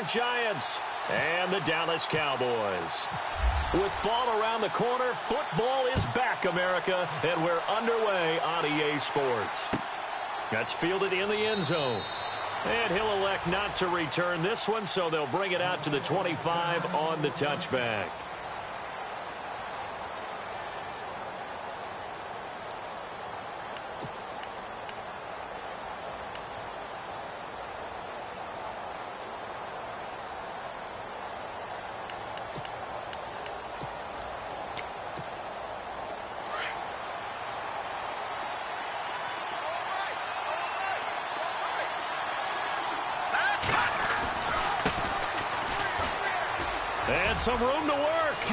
York Giants and the Dallas Cowboys. With fall around the corner, football is back, America, and we're underway on EA Sports. That's fielded in the end zone. And he'll elect not to return this one, so they'll bring it out to the 25 on the touchback. And some room to work.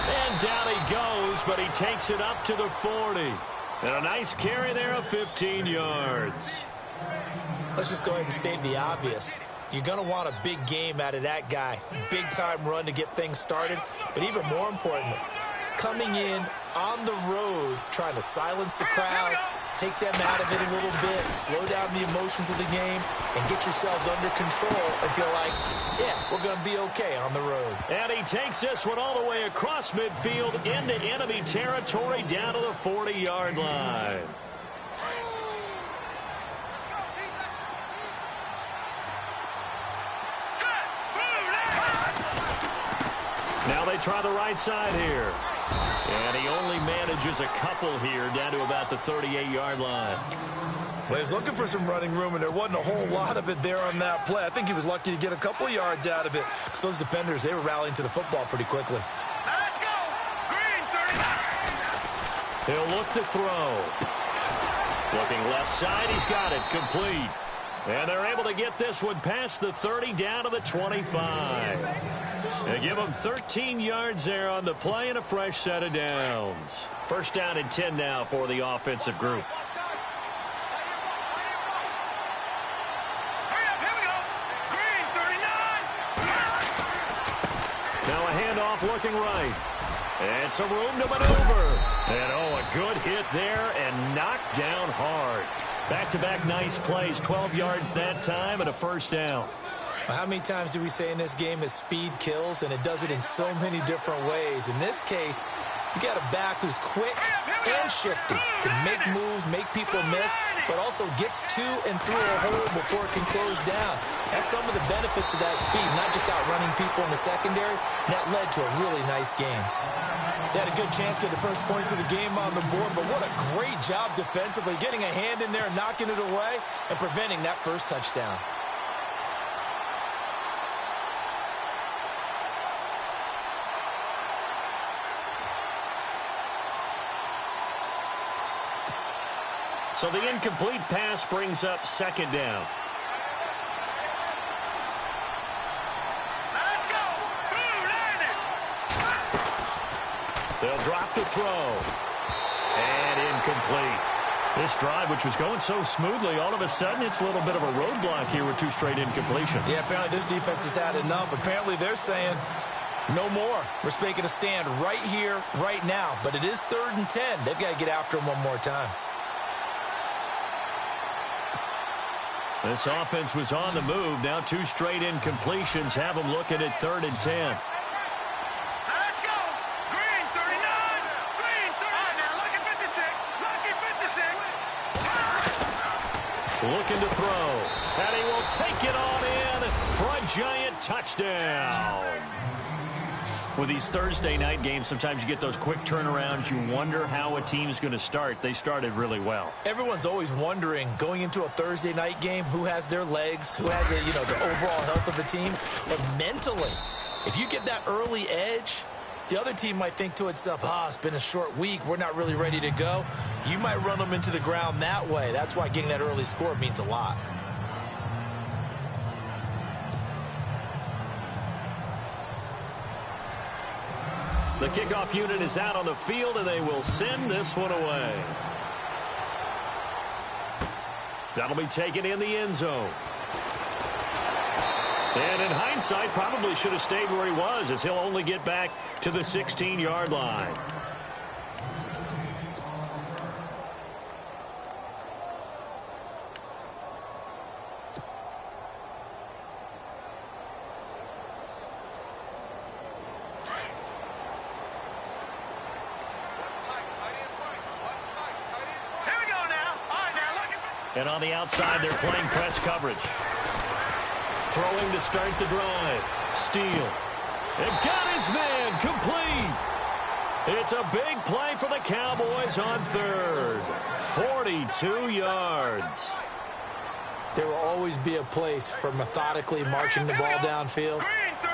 And down he goes, but he takes it up to the 40. And a nice carry there of 15 yards. Let's just go ahead and state the obvious. You're going to want a big game out of that guy. Big-time run to get things started. But even more important, coming in on the road, trying to silence the crowd, take them out of it a little bit, slow down the emotions of the game, and get yourselves under control and feel like, yeah, we're going to be okay on the road. And he takes this one all the way across midfield into enemy territory down to the 40-yard line. Now they try the right side here. And he only manages a couple here down to about the 38-yard line. Well, he was looking for some running room, and there wasn't a whole lot of it there on that play. I think he was lucky to get a couple of yards out of it. So those defenders, they were rallying to the football pretty quickly. Let's go! Green, 39! He'll look to throw. Looking left side, he's got it, complete. And they're able to get this one past the 30 down to the 25. They give him 13 yards there on the play and a fresh set of downs. First down and 10 now for the offensive group. Hurry up, here we go! Green, 39! Now a handoff looking right. And some room to maneuver. And a good hit there and knocked down hard. Back-to-back nice plays, 12 yards that time and a first down. Well, how many times do we say in this game that speed kills, and it does it in so many different ways? In this case, you got a back who's quick and shifty, can make moves, make people miss, but also gets to and through a hole before it can close down. That's some of the benefits of that speed, not just outrunning people in the secondary. That led to a really nice game. They had a good chance to get the first points of the game on the board, but what a great job defensively, getting a hand in there, knocking it away, and preventing that first touchdown. So the incomplete pass brings up second down. Let's go! Boom, landed! They'll drop the throw. And incomplete. This drive, which was going so smoothly, all of a sudden it's a little bit of a roadblock here with two straight incompletions. Yeah, apparently this defense has had enough. Apparently they're saying no more. We're making a stand right here, right now. But it is 3rd and 10. They've got to get after him one more time. This offense was on the move. Now two straight incompletions have them looking at 3rd and 10. Let's go! Green, 39! Green, 39! Now, lucky 56! Lucky 56! Looking to throw. And he will take it on in for a giant touchdown. With these Thursday night games, sometimes you get those quick turnarounds. You wonder how a team's going to start. They started really well. Everyone's always wondering, going into a Thursday night game, who has their legs, who has the overall health of the team. But mentally, if you get that early edge, the other team might think to itself, it's been a short week. We're not really ready to go. You might run them into the ground that way. That's why getting that early score means a lot. The kickoff unit is out on the field, and they will send this one away. That'll be taken in the end zone. And in hindsight, probably should have stayed where he was, as he'll only get back to the 16-yard line. And on the outside, they're playing press coverage. Throwing to start the drive. Steele. And got his man complete. It's a big play for the Cowboys on third. 42 yards. There will always be a place for methodically marching the ball downfield.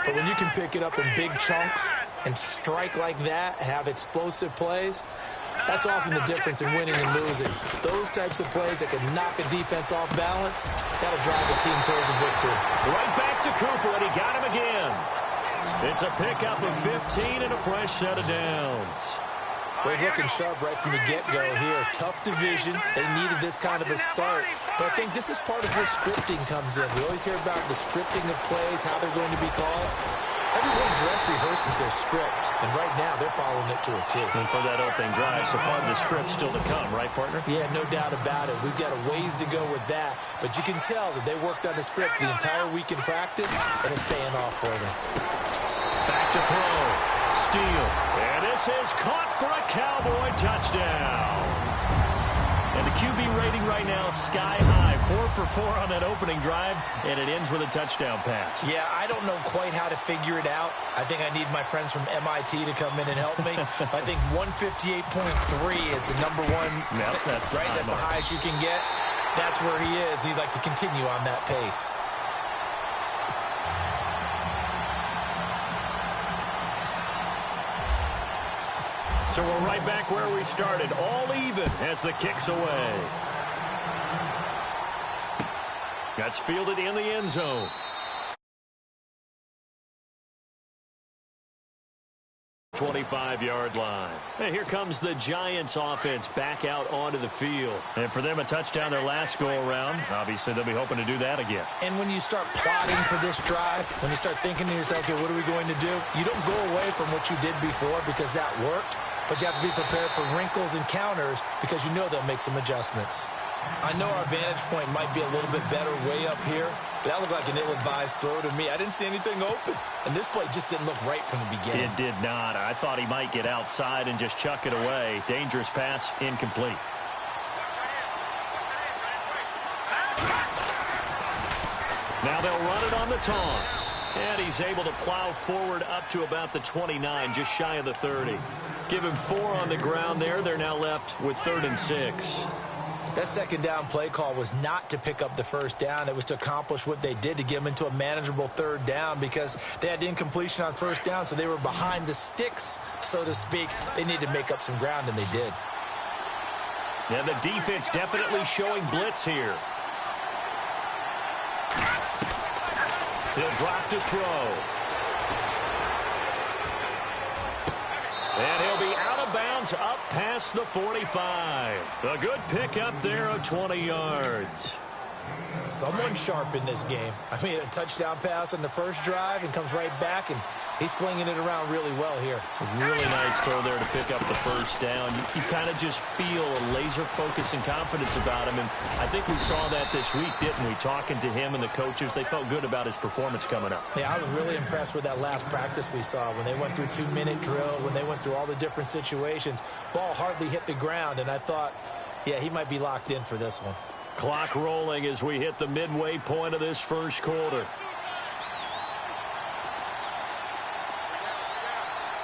But when you can pick it up in big chunks and strike like that, have explosive plays, that's often the difference in winning and losing. Those types of plays that can knock a defense off balance, that'll drive a team towards a victory. Right back to Cooper, and he got him again. It's a pickup of 15 and a fresh set of downs. Well, he's looking sharp right from the get-go here. Tough division. They needed this kind of a start. But I think this is part of where scripting comes in. We always hear about the scripting of plays, how they're going to be called. Everyone dress rehearses their script, and right now they're following it to a T. And for that opening drive, so part of the script still to come, right, partner? Yeah, no doubt about it. We've got a ways to go with that, but you can tell that they worked on the script the entire week in practice, and it's paying off for them. Back to throw. Steele. And this is caught for a Cowboy touchdown. And the QB rating right now sky high. 4 for 4 on that opening drive, and it ends with a touchdown pass. Yeah, I don't know quite how to figure it out. I think I need my friends from MIT to come in and help me. I think 158.3 is the number one. Yep, that's right. That's the highest you can get. That's where he is. He'd like to continue on that pace. So we're right back where we started, all even as the kick's away. That's fielded in the end zone. 25-yard line. And here comes the Giants offense back out onto the field. And for them, a touchdown their last go-around. Obviously, they'll be hoping to do that again. And when you start plotting for this drive, when you start thinking to yourself, okay, what are we going to do? You don't go away from what you did before because that worked. But you have to be prepared for wrinkles and counters because you know they'll make some adjustments. I know our vantage point might be a little bit better way up here, but that looked like an ill-advised throw to me. I didn't see anything open, and this play just didn't look right from the beginning. It did not. I thought he might get outside and just chuck it away. Dangerous pass, incomplete. Now they'll run it on the toss. And he's able to plow forward up to about the 29, just shy of the 30. Give him 4 on the ground there. They're now left with 3rd and 6. That second down play call was not to pick up the first down. It was to accomplish what they did, to get them into a manageable 3rd down because they had incompletion on first down, so they were behind the sticks, so to speak. They needed to make up some ground, and they did. Yeah, the defense definitely showing blitz here. He'll drop to throw. And he'll be out of bounds up past the 45. A good pickup there of 20 yards. Someone sharp in this game. I mean, a touchdown pass on the first drive and comes right back, and he's flinging it around really well here. Really nice throw there to pick up the first down. You kind of just feel a laser focus and confidence about him, and I think we saw that this week, didn't we? Talking to him and the coaches, they felt good about his performance coming up. Yeah, I was really impressed with that last practice we saw when they went through 2-minute drill, when they went through all the different situations. Ball hardly hit the ground, and I thought, yeah, he might be locked in for this one. Clock rolling as we hit the midway point of this first quarter.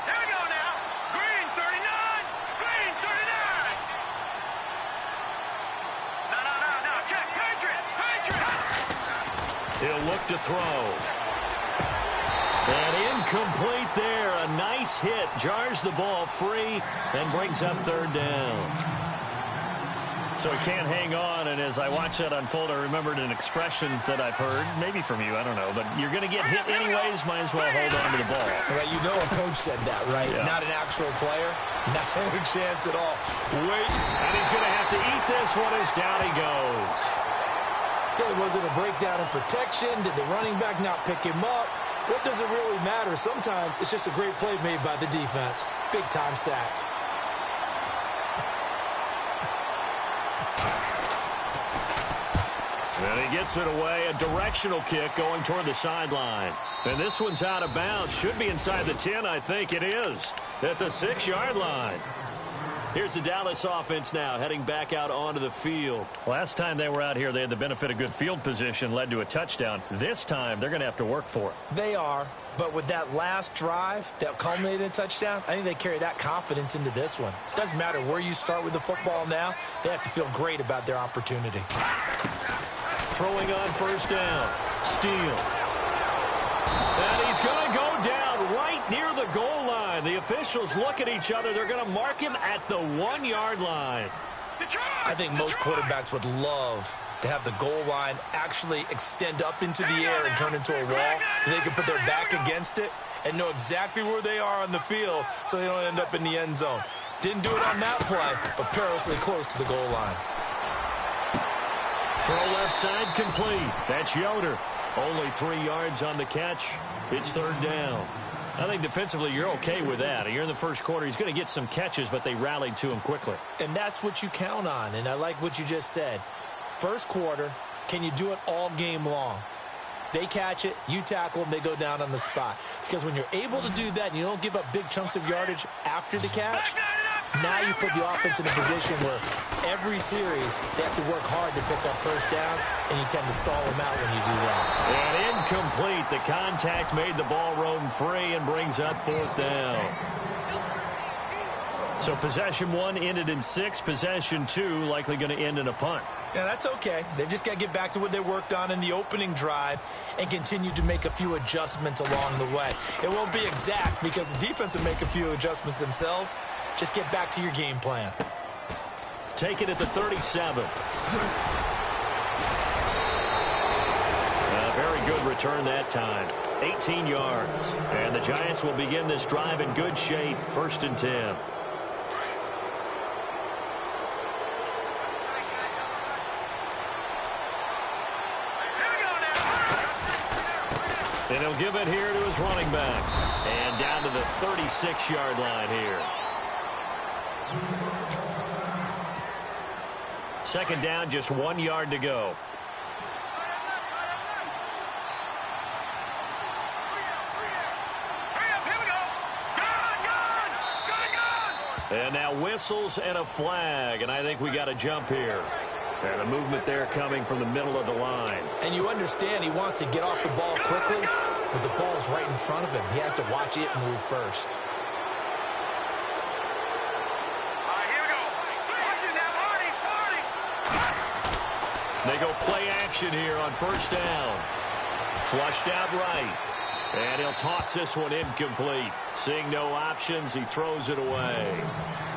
Here we go now. Green 39. Green 39. No. Check. Patriot. He'll look to throw. And incomplete there. A nice hit. Jars the ball free and brings up 3rd down. So he can't hang on, and as I watch that unfold, I remembered an expression that I've heard, maybe from you, I don't know, but you're going to get hit anyways, might as well hold on to the ball. Right, you know a coach said that, right? Yeah. Not an actual player. Not a chance at all. Wait. And he's going to have to eat this one as down he goes. Okay, was it a breakdown in protection? Did the running back not pick him up? What does it really matter? Sometimes it's just a great play made by the defense. Big-time sack. And he gets it away, a directional kick going toward the sideline. And this one's out of bounds. Should be inside the 10, I think it is. At the 6-yard line. Here's the Dallas offense now heading back out onto the field. Last time they were out here, they had the benefit of good field position, led to a touchdown. This time, they're going to have to work for it. They are, but with that last drive that culminated in a touchdown, I think they carry that confidence into this one. It doesn't matter where you start with the football now. They have to feel great about their opportunity. Throwing on first down. Steele. And he's going to go down right near the goal line. The officials look at each other. They're going to mark him at the 1-yard line. I think most quarterbacks would love to have the goal line actually extend up into the air and turn into a wall. They can put their back against it and know exactly where they are on the field so they don't end up in the end zone. Didn't do it on that play, but perilously close to the goal line. Throw left side complete. That's Yoder. Only 3 yards on the catch. It's third down. I think defensively you're okay with that. You're in the first quarter. He's going to get some catches, but they rallied to him quickly. And that's what you count on, and I like what you just said. First quarter, can you do it all game long? They catch it, you tackle them, they go down on the spot. Because when you're able to do that and you don't give up big chunks of yardage after the catch, now you put the offense in a position where every series they have to work hard to pick up first downs, and you tend to stall them out when you do that. And incomplete. The contact made the ball roam free and brings up fourth down. So possession 1 ended in 6. Possession 2 likely going to end in a punt. Yeah, that's okay. They've just got to get back to what they worked on in the opening drive and continue to make a few adjustments along the way. It won't be exact because the defense will make a few adjustments themselves. Just get back to your game plan. Take it at the 37. A very good return that time. 18 yards. And the Giants will begin this drive in good shape. 1st and 10. And he'll give it here to his running back. And down to the 36-yard line here. Second down, just 1 yard to go. And now whistles and a flag. And I think we got a jump here. And the movement there coming from the middle of the line. And you understand he wants to get off the ball quickly, but the ball's right in front of him. He has to watch it move first. All right, here we go. Watch it now, Marty. They go play action here on first down. Flushed out right. And he'll toss this one incomplete. Seeing no options, he throws it away.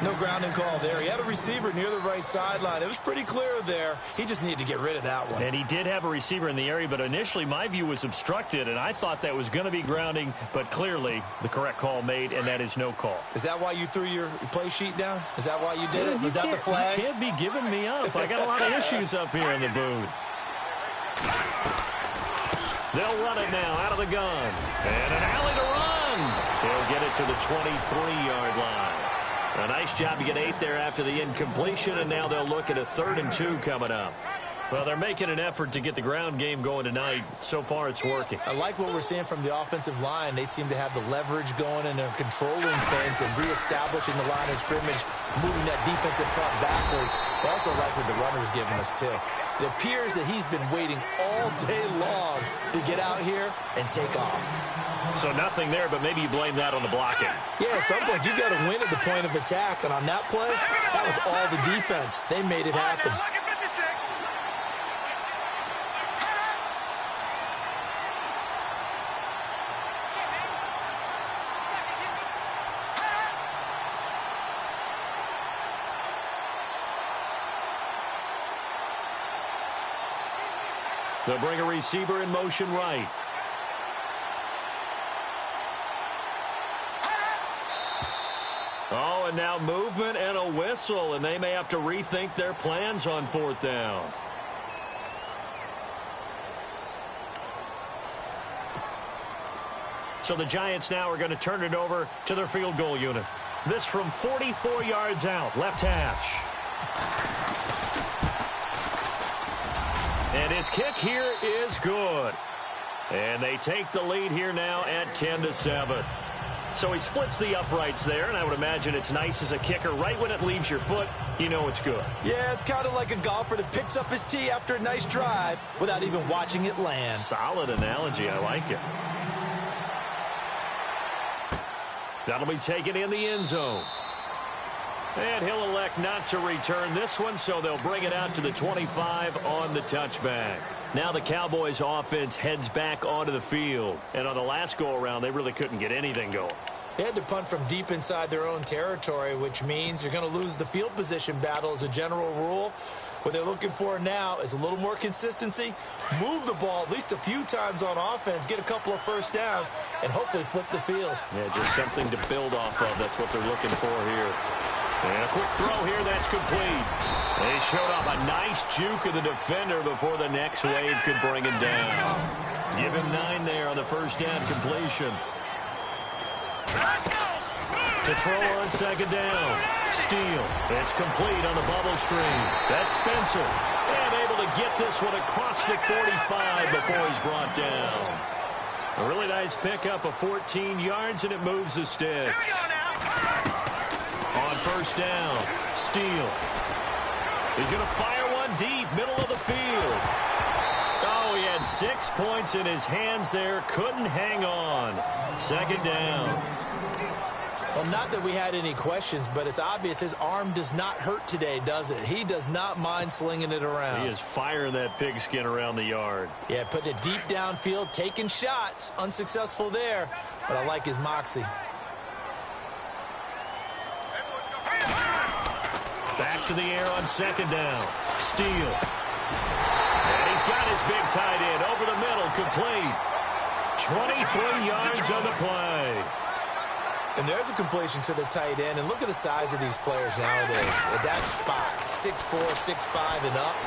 No grounding call there. He had a receiver near the right sideline. It was pretty clear there. He just needed to get rid of that one. And he did have a receiver in the area, but initially my view was obstructed, and I thought that was going to be grounding, but clearly the correct call made, and that is no call. Is that why you threw your play sheet down? Is that why you did it? Was that the flag? You can't be giving me up. I got a lot of issues up here in the booth. They'll run it now out of the gun. And an alley to run. He'll get it to the 23-yard line. A nice job to get 8 there after the incompletion, and now they'll look at a 3rd and 2 coming up. Well, they're making an effort to get the ground game going tonight. So far, it's working. I like what we're seeing from the offensive line. They seem to have the leverage going, and they're controlling things and reestablishing the line of scrimmage, moving that defensive front backwards. But I also like what the runner's giving us, too. It appears that he's been waiting all day long to get out here and take off. So nothing there, but maybe you blame that on the blocking. Yeah, at some point, you've got to win at the point of attack. And on that play, that was all the defense. They made it happen. They'll bring a receiver in motion right. Oh, and now movement and a whistle, and they may have to rethink their plans on 4th down. So the Giants now are going to turn it over to their field goal unit. This from 44 yards out, left hash. And his kick here is good. And they take the lead here now at 10-7. So he splits the uprights there, and I would imagine it's nice as a kicker. Right when it leaves your foot, you know it's good. Yeah, it's kind of like a golfer that picks up his tee after a nice drive without even watching it land. Solid analogy. I like it. That'll be taken in the end zone. And he'll elect not to return this one, so they'll bring it out to the 25 on the touchback. Now the Cowboys offense heads back onto the field. And on the last go-around, they really couldn't get anything going. They had to punt from deep inside their own territory, which means you're going to lose the field position battle as a general rule. What they're looking for now is a little more consistency, move the ball at least a few times on offense, get a couple of first downs, and hopefully flip the field. Yeah, just something to build off of. That's what they're looking for here. And a quick throw here, that's complete. They showed off a nice juke of the defender before the next wave could bring him down. Give him 9 there on the first down completion. To throw on second down. Steele. It's complete on the bubble screen. That's Spencer. And able to get this one across the 45 before he's brought down. A really nice pickup of 14 yards, and it moves the sticks. On first down, Steele. He's going to fire one deep, middle of the field. Oh, he had 6 points in his hands there. Couldn't hang on. Second down. Well, not that we had any questions, but it's obvious his arm does not hurt today, does it? He does not mind slinging it around. He is firing that pigskin around the yard. Yeah, putting it deep downfield, taking shots. Unsuccessful there, but I like his moxie. Back to the air on second down. Steele. And he's got his big tight end over the middle, complete. 23 yards on the play. And there's a completion to the tight end. And look at the size of these players nowadays. At that spot, 6'4", 6'5", and up.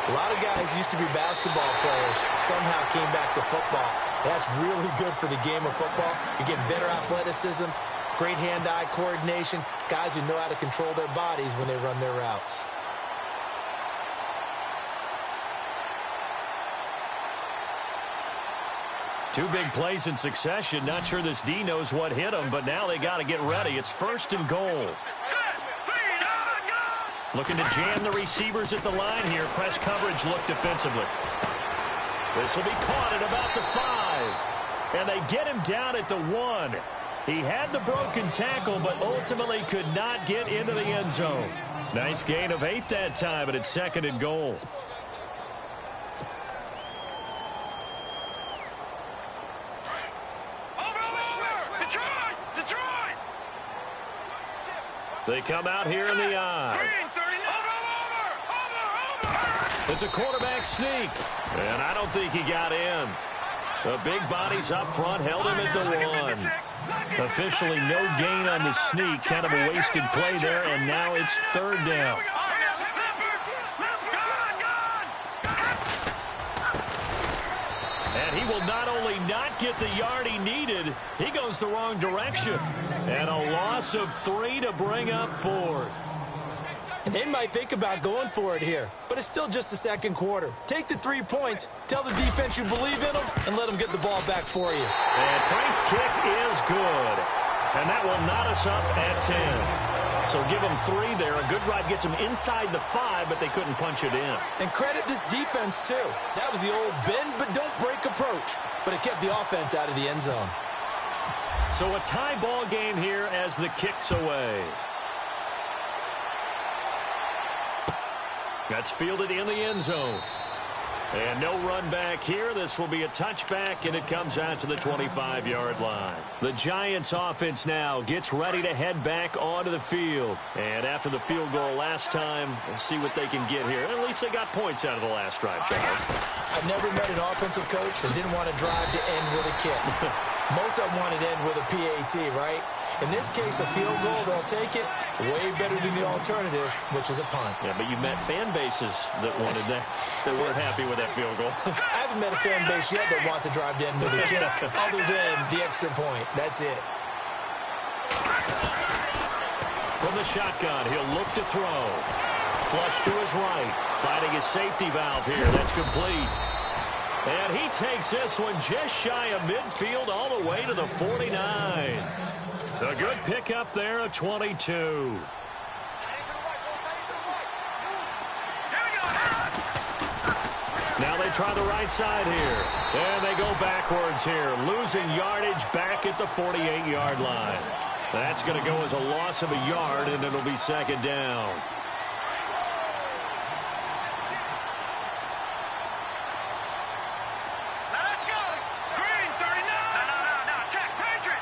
A lot of guys used to be basketball players, somehow came back to football. That's really good for the game of football. You get better athleticism, great hand-eye coordination, guys who know how to control their bodies when they run their routes. Two big plays in succession. Not sure this D knows what hit him, but now they got to get ready. It's first and goal. Looking to jam the receivers at the line here. Press coverage look defensively. This will be caught at about the 5. And they get him down at the 1. He had the broken tackle, but ultimately could not get into the end zone. Nice gain of 8 that time, but it's second and goal. They come out here in the eye. It's a quarterback sneak, and I don't think he got in. The big bodies up front held him at the 1. Officially no gain on the sneak. Kind of a wasted play there, and now it's third down. And he will not only not get the yard he needed, he goes the wrong direction. And a loss of 3 to bring up 4th. And they might think about going for it here, but it's still just the second quarter. Take the 3 points, tell the defense you believe in them, and let them get the ball back for you. And Frank's kick is good. And that will knot us up at 10. So give them 3 there. A good drive gets them inside the 5, but they couldn't punch it in. And credit this defense, too. That was the old bend but don't break approach, but it kept the offense out of the end zone. So a tie ball game here as the kick's away. That's fielded in the end zone. And no run back here. This will be a touchback, and it comes out to the 25-yard line. The Giants offense now gets ready to head back onto the field. And after the field goal last time, we'll see what they can get here. At least they got points out of the last drive, Charles. I've never met an offensive coach that didn't want to drive to end with a kick. Most of them want to end with a PAT, right? In this case, a field goal, they'll take it. Way better than the alternative, which is a punt. Yeah, but you met fan bases that wanted that, that weren't happy with that field goal. I haven't met a fan base yet that wants to drive to end with a kick, other than the extra point. That's it. From the shotgun, he'll look to throw. Flush to his right. Finding his safety valve here. That's complete. And he takes this one just shy of midfield all the way to the 49. A good pickup there of 22. Now they try the right side here. And they go backwards here, losing yardage back at the 48-yard line. That's going to go as a loss of a yard, and it'll be second down. Let's go. Green, 39. No. Check. Patriot.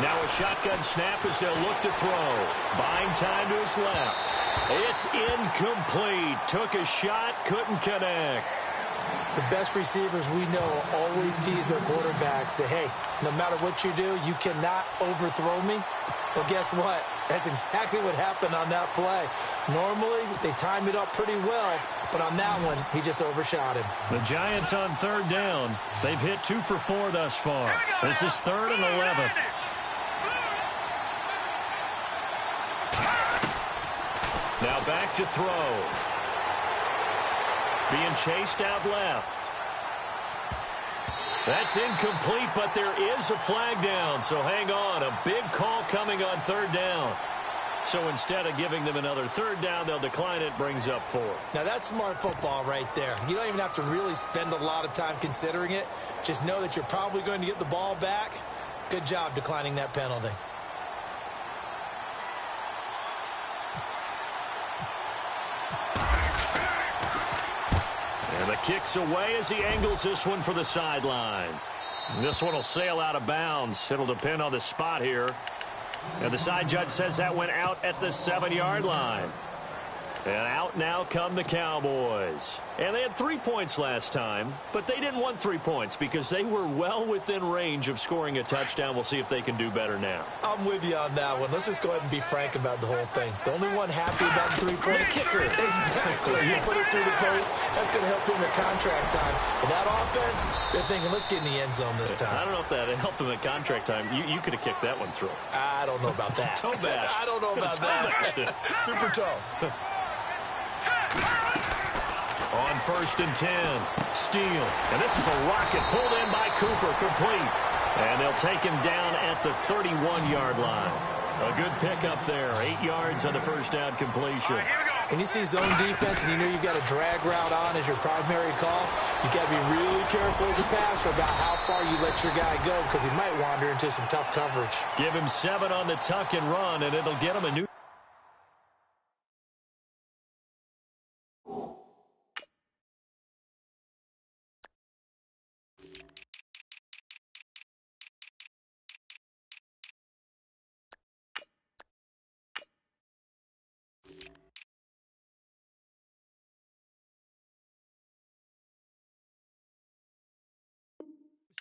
Now a shotgun snap as they'll look to throw. Buying time to his left. It's incomplete. Took a shot, couldn't connect. The best receivers we know always tease their quarterbacks that, hey, no matter what you do, you cannot overthrow me. Well, guess what? That's exactly what happened on that play. Normally, they time it up pretty well, but on that one, he just overshot him. The Giants on third down. They've hit 2 for 4 thus far. This is 3rd and 11. Now back to throw. Being chased out left. That's incomplete, but there is a flag down, so hang on. A big call coming on third down. So instead of giving them another third down, they'll decline it, brings up 4. Now, that's smart football right there. You don't even have to really spend a lot of time considering it. Just know that you're probably going to get the ball back. Good job declining that penalty. And the kick's away as he angles this one for the sideline. This one will sail out of bounds. It'll depend on the spot here. And the side judge says that went out at the 7-yard line. And out now come the Cowboys. And they had 3 points last time, but they didn't want 3 points because they were well within range of scoring a touchdown. We'll see if they can do better now. I'm with you on that one. Let's just go ahead and be frank about the whole thing. The only one happy about the 3-point kicker. Exactly. You put it through the post. That's going to help him at contract time. But that offense, they're thinking, let's get in the end zone this time. I don't know if that helped him at contract time. You could have kicked that one through. I don't know about that. Toe bash. I don't know about that. Super toe. On 1st and 10, Steele. And this is a rocket pulled in by Cooper, complete. And they'll take him down at the 31-yard line. A good pickup there, 8 yards on the first down completion. Here we go. When you see zone defense and you know you've got a drag route on as your primary call, you got to be really careful as a passer about how far you let your guy go because he might wander into some tough coverage. Give him 7 on the tuck and run, and it'll get him a new.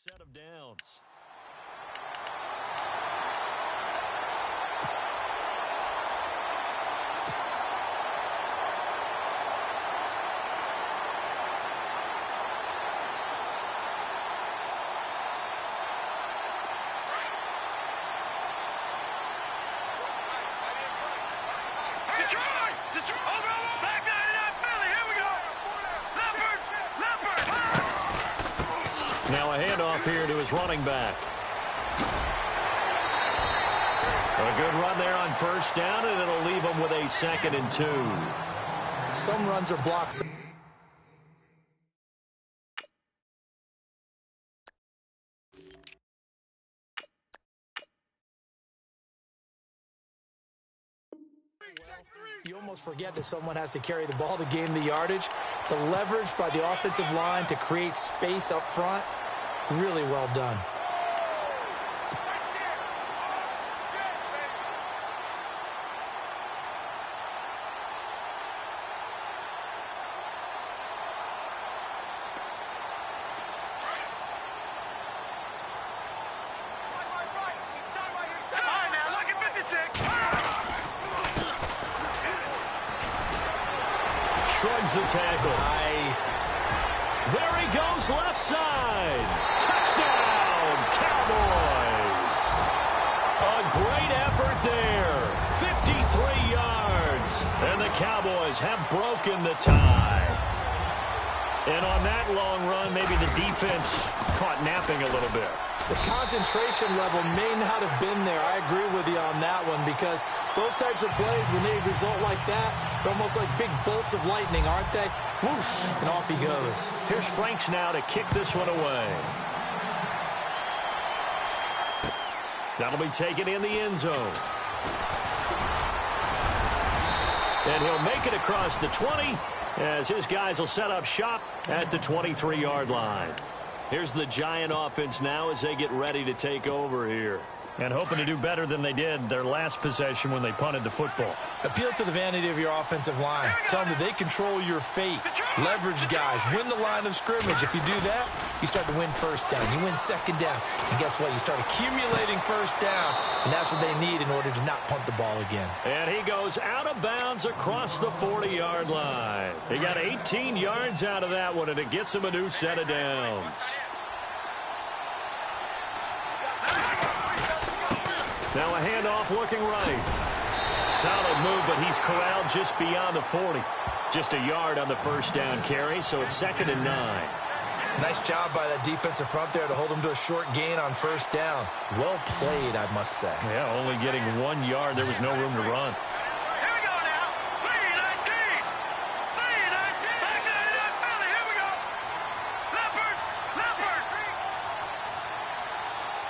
Set of downs. Detroit. Back 99 Philly. Here we go. Leopard. Now a handoff here to his running back. A good run there on first down, and it'll leave him with a 2nd and 2. Some runs are blocks. You almost forget that someone has to carry the ball to gain the yardage. The leverage by the offensive line to create space up front, really well done. All right, now look at 56. Shrugs the tackle. Nice. There he goes, left side. Touchdown, Cowboys. A great effort there. 53 yards. And the Cowboys have broken the tie. And on that long run, maybe the defense caught napping a little bit. The concentration level may not have been there. I agree with you on that one because those types of plays, when they result like that, they're almost like big bolts of lightning, aren't they? Whoosh, and off he goes. Here's Franks now to kick this one away. That'll be taken in the end zone. And he'll make it across the 20 as his guys will set up shop at the 23-yard line. Here's the Giant offense now as they get ready to take over here. And hoping to do better than they did their last possession when they punted the football. Appeal to the vanity of your offensive line. Tell them that they control your fate. Leverage guys. Win the line of scrimmage. If you do that, you start to win first down. You win second down. And guess what? You start accumulating first downs. And that's what they need in order to not punt the ball again. And he goes out of bounds across the 40-yard line. He got 18 yards out of that one, and it gets him a new set of downs. Now a handoff looking right. Solid move, but he's corralled just beyond the 40. Just a yard on the first down carry, so it's 2nd and 9. Nice job by that defensive front there to hold him to a short gain on first down. Well played, I must say. Yeah, only getting 1 yard. There was no room to run. Here we go now. 3-19. 3-19. Back to the Philly. Here we go. Leopard. Leopard.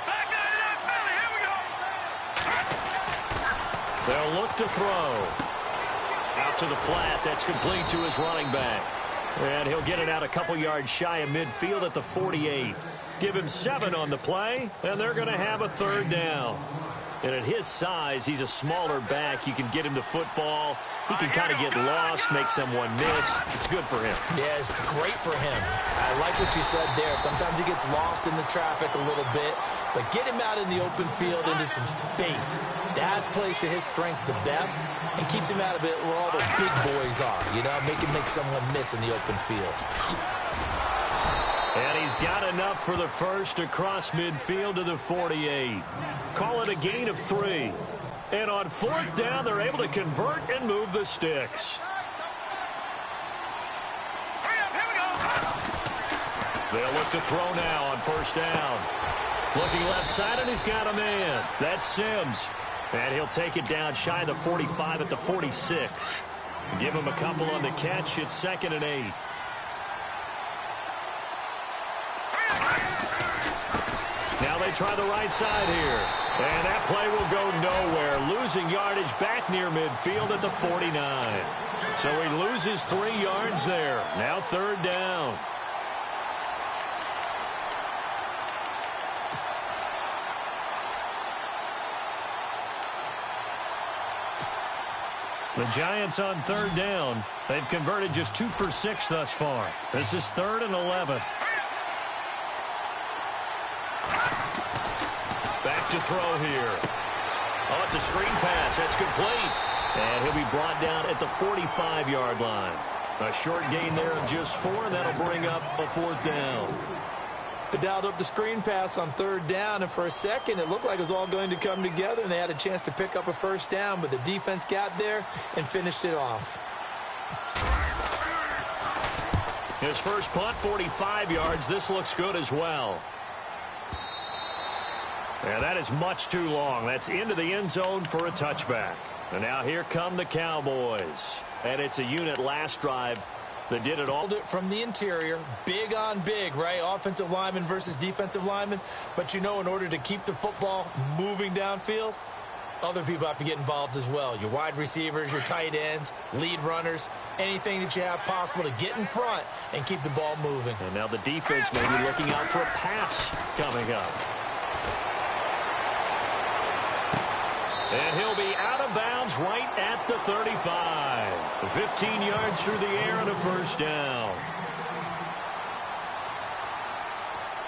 Back to the Philly. Here we go. They'll look to throw. Out to the flat. That's complete to his running back. And he'll get it out a couple yards shy of midfield at the 48. Give him 7 on the play, and they're going to have a 3rd down. And at his size, he's a smaller back. You can get him to football. He can kind of get lost, make someone miss. It's good for him. Yeah, it's great for him. I like what you said there. Sometimes he gets lost in the traffic a little bit, but get him out in the open field into some space. That plays to his strengths the best and keeps him out of it where all the big boys are. You know, make him make someone miss in the open field. And he's got enough for the first across midfield to the 48. Call it a gain of 3. And on 4th down, they're able to convert and move the sticks. Hurry up. Here we go. They'll look to throw now on 1st down. Looking left side, and he's got a man. That's Sims. And he'll take it down shy of the 45 at the 46. Give him a couple on the catch. It's 2nd and 8. Now they try the right side here. And that play will go nowhere. Losing yardage back near midfield at the 49. So he loses 3 yards there. Now 3rd down. The Giants on 3rd down. They've converted just 2 for 6 thus far. This is 3rd and 11. Back to throw here. Oh, it's a screen pass. That's complete. And he'll be brought down at the 45-yard line. A short gain there of just 4, and that'll bring up a 4th down. They dialed up the screen pass on 3rd down, and for a second it looked like it was all going to come together, and they had a chance to pick up a first down, but the defense got there and finished it off. His first punt, 45 yards. This looks good as well. And that is much too long. That's into the end zone for a touchback. And now here come the Cowboys. And it's a unit last drive that did it all. From the interior, big on big, right? Offensive lineman versus defensive lineman. But you know, in order to keep the football moving downfield, other people have to get involved as well. Your wide receivers, your tight ends, lead runners, anything that you have possible to get in front and keep the ball moving. And now the defense may be looking out for a pass coming up. And he'll be out of bounds right at the 35. 15 yards through the air and a first down.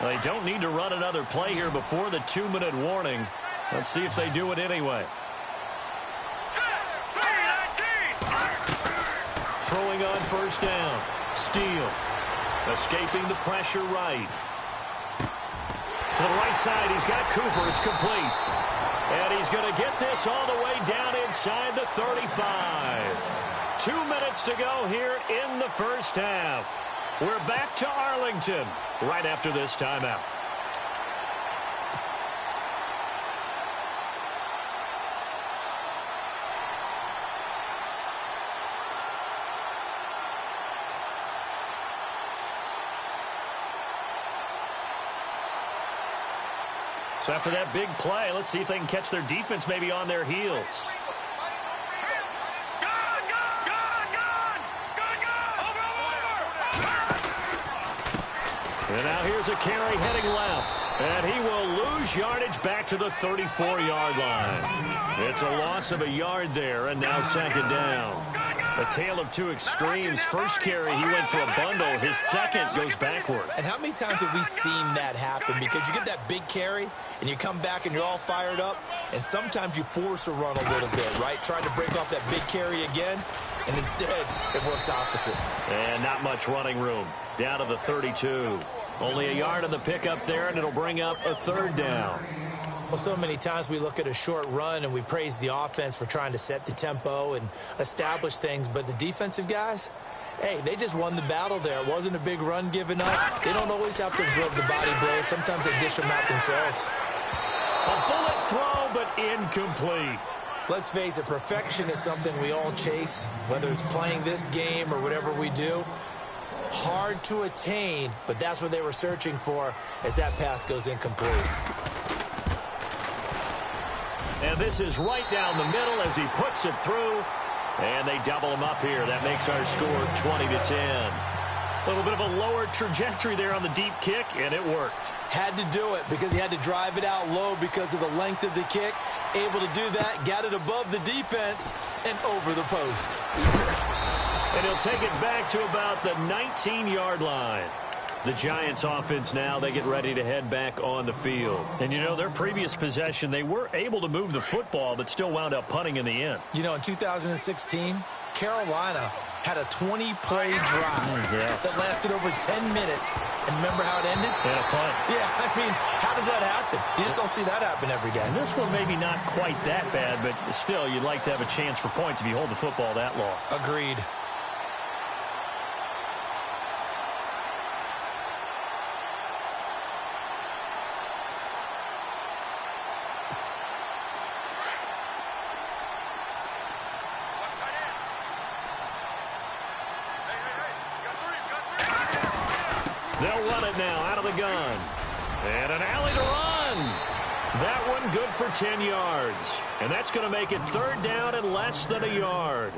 They don't need to run another play here before the 2-minute warning. Let's see if they do it anyway. Throwing on first down. Steele. Escaping the pressure right. To the right side, he's got Cooper. It's complete. And he's going to get this all the way down inside the 35. 2 minutes to go here in the first half. We're back to Arlington right after this timeout. So after that big play, let's see if they can catch their defense maybe on their heels. And now here's a carry heading left. And he will lose yardage back to the 34-yard line. It's a loss of a yard there, and now second down. A tale of two extremes. First carry, he went for a bundle. His second goes backward. And how many times have we seen that happen? Because you get that big carry, and you come back and you're all fired up, and sometimes you force a run a little bit, right? Trying to break off that big carry again, and instead it works opposite. And not much running room. Down to the 32. Only a yard on the pickup there, and it'll bring up a third down. Well, so many times we look at a short run and we praise the offense for trying to set the tempo and establish things, but the defensive guys, hey, they just won the battle there. It wasn't a big run given up. They don't always have to absorb the body blows. Sometimes they dish them out themselves. A bullet throw, but incomplete. Let's face it, perfection is something we all chase, whether it's playing this game or whatever we do. Hard to attain, but that's what they were searching for as that pass goes incomplete. And this is right down the middle as he puts it through. And they double him up here. That makes our score 20-10. A little bit of a lower trajectory there on the deep kick, and it worked. Had to do it because he had to drive it out low because of the length of the kick. Able to do that, got it above the defense, and over the post. And he'll take it back to about the 19-yard line. The Giants offense now, they get ready to head back on the field. And, you know, their previous possession, they were able to move the football, but still wound up punting in the end. You know, in 2016, Carolina had a 20-play drive that lasted over 10 minutes. And remember how it ended? And a punt. Yeah, I mean, how does that happen? You just don't see that happen every day. And this one maybe not quite that bad, but still, you'd like to have a chance for points if you hold the football that long. Agreed. They'll run it now out of the gun. And an alley to run. That one good for 10 yards. And that's going to make it third down and less than a yard.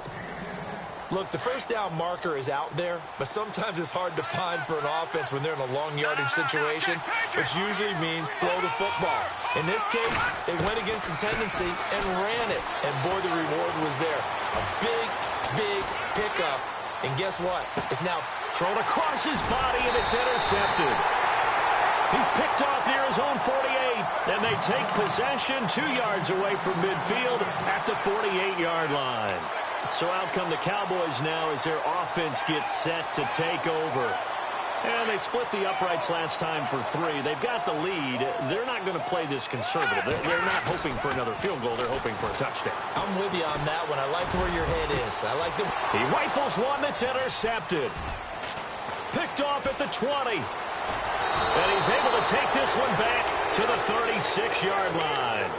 Look, the first down marker is out there, but sometimes it's hard to find for an offense when they're in a long yardage situation, which usually means throw the football. In this case, they went against the tendency and ran it. And boy, the reward was there. A big, big pickup. And guess what? It's now thrown across his body, and it's intercepted. He's picked off near his own 48, and they take possession 2 yards away from midfield at the 48-yard line. So out come the Cowboys now as their offense gets set to take over. And they split the uprights last time for 3. They've got the lead. They're not going to play this conservative. They're not hoping for another field goal. They're hoping for a touchdown. I'm with you on that one. I like where your head is. I like the... He rifles one that's intercepted. Picked off at the 20. And he's able to take this one back to the 36-yard line.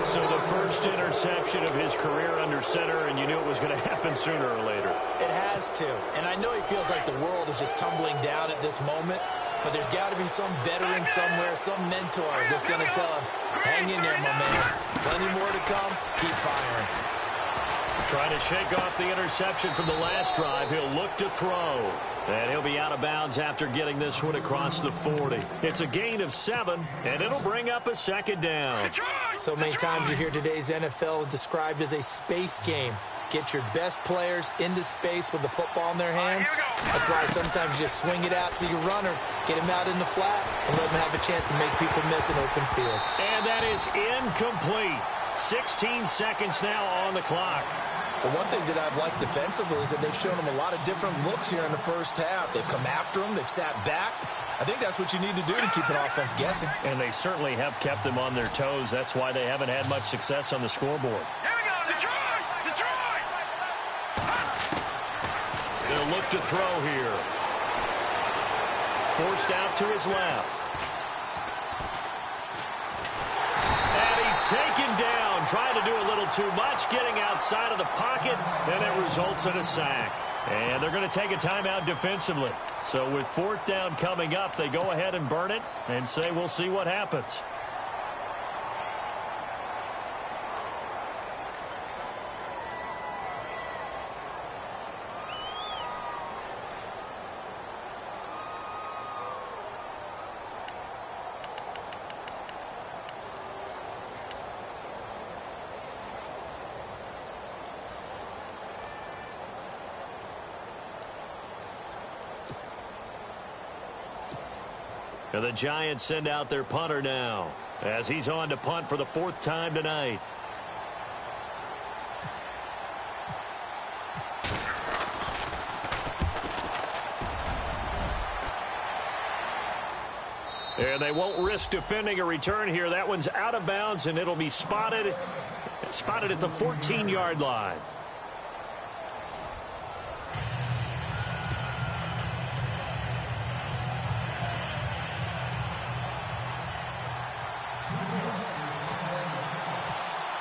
So the first interception of his career under center, and you knew it was going to happen sooner or later. It has to. And I know he feels like the world is just tumbling down at this moment, but there's got to be some veteran somewhere, some mentor that's going to tell him, hang in there, my man. Plenty more to come. Keep firing. Trying to shake off the interception from the last drive. He'll look to throw. And he'll be out of bounds after getting this one across the 40. It's a gain of 7, and it'll bring up a second down. So many times you hear today's NFL described as a space game. Get your best players into space with the football in their hands. That's why sometimes you just swing it out to your runner, get him out in the flat, and let him have a chance to make people miss an open field. And that is incomplete. 16 seconds now on the clock. The one thing that I've liked defensively is that they've shown him a lot of different looks here in the first half. They've come after him. They've sat back. I think that's what you need to do to keep an offense guessing. And they certainly have kept them on their toes. That's why they haven't had much success on the scoreboard. Here we go, Detroit! Detroit! They'll look to throw here. Forced out to his left. And he's taken down, trying to do a little too much, getting outside of the pocket, and it results in a sack. And they're going to take a timeout defensively. So with fourth down coming up, they go ahead and burn it and say we'll see what happens. And the Giants send out their punter now as he's on to punt for the 4th time tonight. And they won't risk defending a return here. That one's out of bounds, and it'll be spotted at the 14-yard line.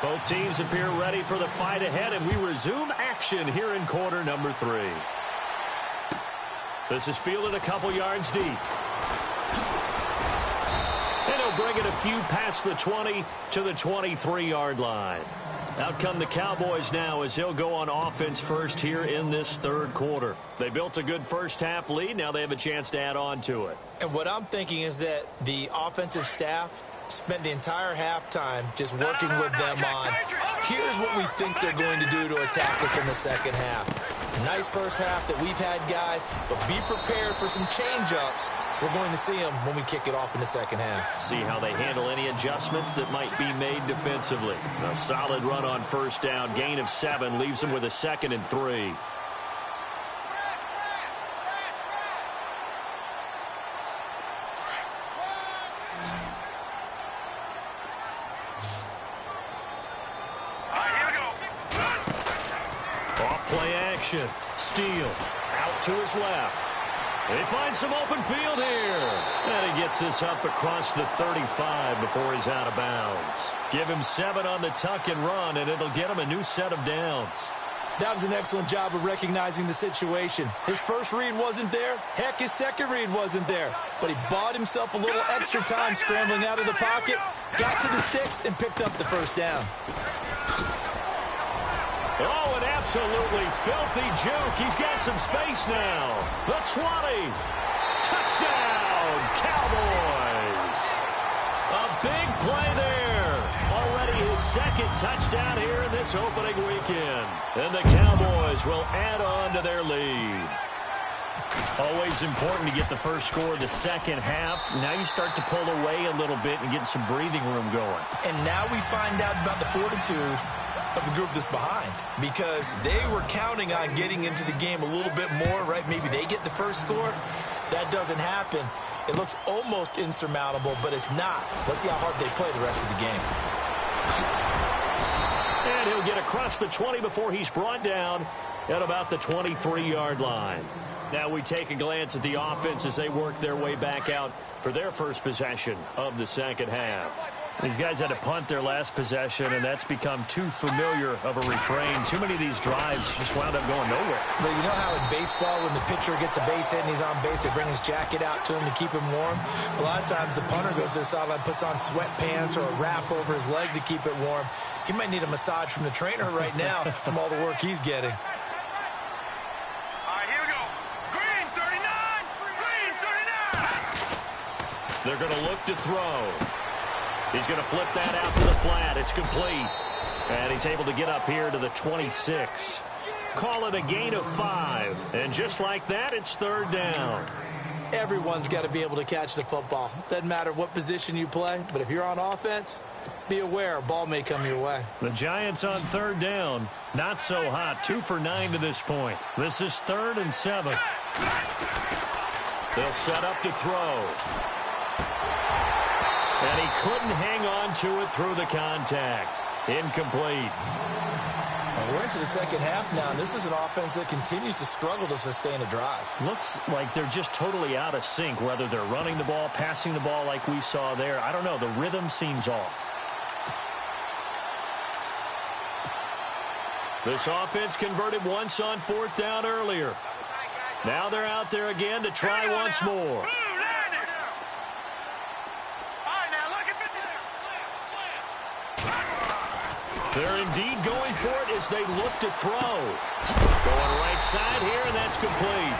Both teams appear ready for the fight ahead, and we resume action here in quarter number 3. This is fielded a couple yards deep. And he'll bring it a few past the 20 to the 23-yard line. Out come the Cowboys now as they'll go on offense first here in this 3rd quarter. They built a good first-half lead. Now they have a chance to add on to it. And what I'm thinking is that the offensive staff spent the entire halftime just working with them on, here's what we think they're going to do to attack us in the second half. Nice first half that we've had, guys, but be prepared for some change-ups. We're going to see them when we kick it off in the second half. See how they handle any adjustments that might be made defensively. A solid run on first down. Gain of 7 leaves them with a 2nd and 3. Off-play action. Steele out to his left. They find some open field here. And he gets this up across the 35 before he's out of bounds. Give him 7 on the tuck and run, and it'll get him a new set of downs. That was an excellent job of recognizing the situation. His first read wasn't there. Heck, his second read wasn't there. But he bought himself a little extra time scrambling out of the pocket, got to the sticks, and picked up the first down. Oh, an absolutely filthy juke. He's got some space now. The 20. Touchdown, Cowboys. A big play there. Already his 2nd touchdown here in this opening weekend. And the Cowboys will add on to their lead. Always important to get the first score of the second half. Now you start to pull away a little bit and get some breathing room going. And now we find out about the fortitude of the group that's behind, because they were counting on getting into the game a little bit more, right? Maybe they get the first score. That doesn't happen. It looks almost insurmountable, but it's not. Let's see how hard they play the rest of the game. And he'll get across the 20 before he's brought down at about the 23-yard line. Now we take a glance at the offense as they work their way back out for their first possession of the second half. These guys had to punt their last possession, and that's become too familiar of a refrain. Too many of these drives just wound up going nowhere. But you know how in baseball, when the pitcher gets a base hit and he's on base, they bring his jacket out to him to keep him warm? A lot of times the punter goes to the sideline, puts on sweatpants or a wrap over his leg to keep it warm. He might need a massage from the trainer right now from all the work he's getting. All right, here we go. Green 39. Green 39. They're going to look to throw. He's going to flip that out to the flat. It's complete. And he's able to get up here to the 26. Call it a gain of 5. And just like that, it's 3rd down. Everyone's got to be able to catch the football. Doesn't matter what position you play, but if you're on offense, be aware a ball may come your way. The Giants on 3rd down. Not so hot. 2 for 9 to this point. This is 3rd and 7. They'll set up to throw. And he couldn't hang on to it through the contact. Incomplete. Well, we're into the second half now, and this is an offense that continues to struggle to sustain a drive. Looks like they're just totally out of sync, whether they're running the ball, passing the ball like we saw there. I don't know. The rhythm seems off. This offense converted once on 4th down earlier. Now they're out there again to try once more. They're indeed going for it as they look to throw. Going right side here, and that's complete.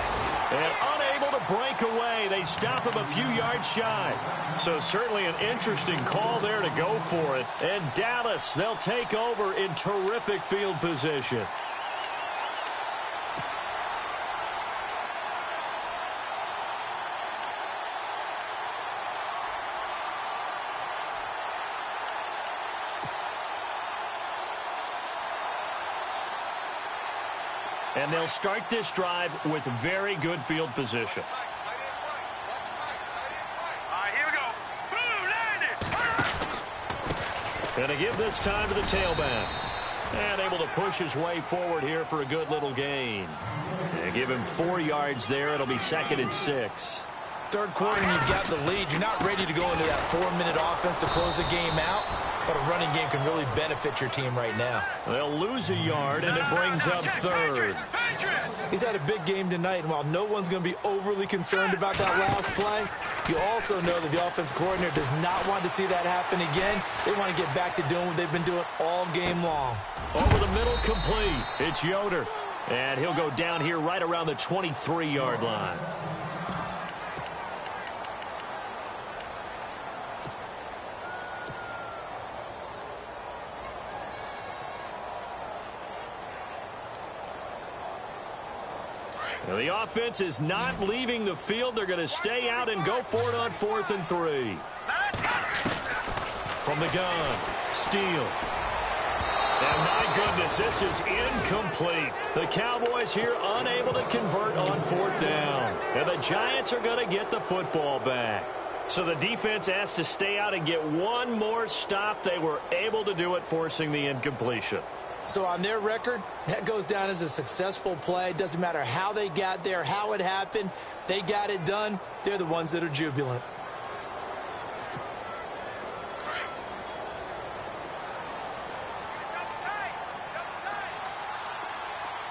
And unable to break away. They stop him a few yards shy. So certainly an interesting call there to go for it. And Dallas, they'll take over in terrific field position. And they'll start this drive with very good field position. All right, here we go. Blue, 90. And to give this time to the tailback. And able to push his way forward here for a good little gain. And give him 4 yards there. It'll be 2nd and 6. Third quarter and you've got the lead. You're not ready to go into that 4-minute offense to close the game out, but a running game can really benefit your team right now. They'll lose a yard, and it brings up 3rd. He's had a big game tonight, and while no one's going to be overly concerned about that last play, you also know that the offense coordinator does not want to see that happen again. They want to get back to doing what they've been doing all game long. Over the middle, complete. It's Yoder, and he'll go down here right around the 23-yard line. Now, the offense is not leaving the field. They're going to stay out and go for it on 4th and 3. From the gun, Steele. And my goodness, this is incomplete. The Cowboys here unable to convert on 4th down. And the Giants are going to get the football back. So the defense has to stay out and get one more stop. They were able to do it, forcing the incompletion. So on their record, that goes down as a successful play. Doesn't matter how they got there, how it happened. They got it done. They're the ones that are jubilant.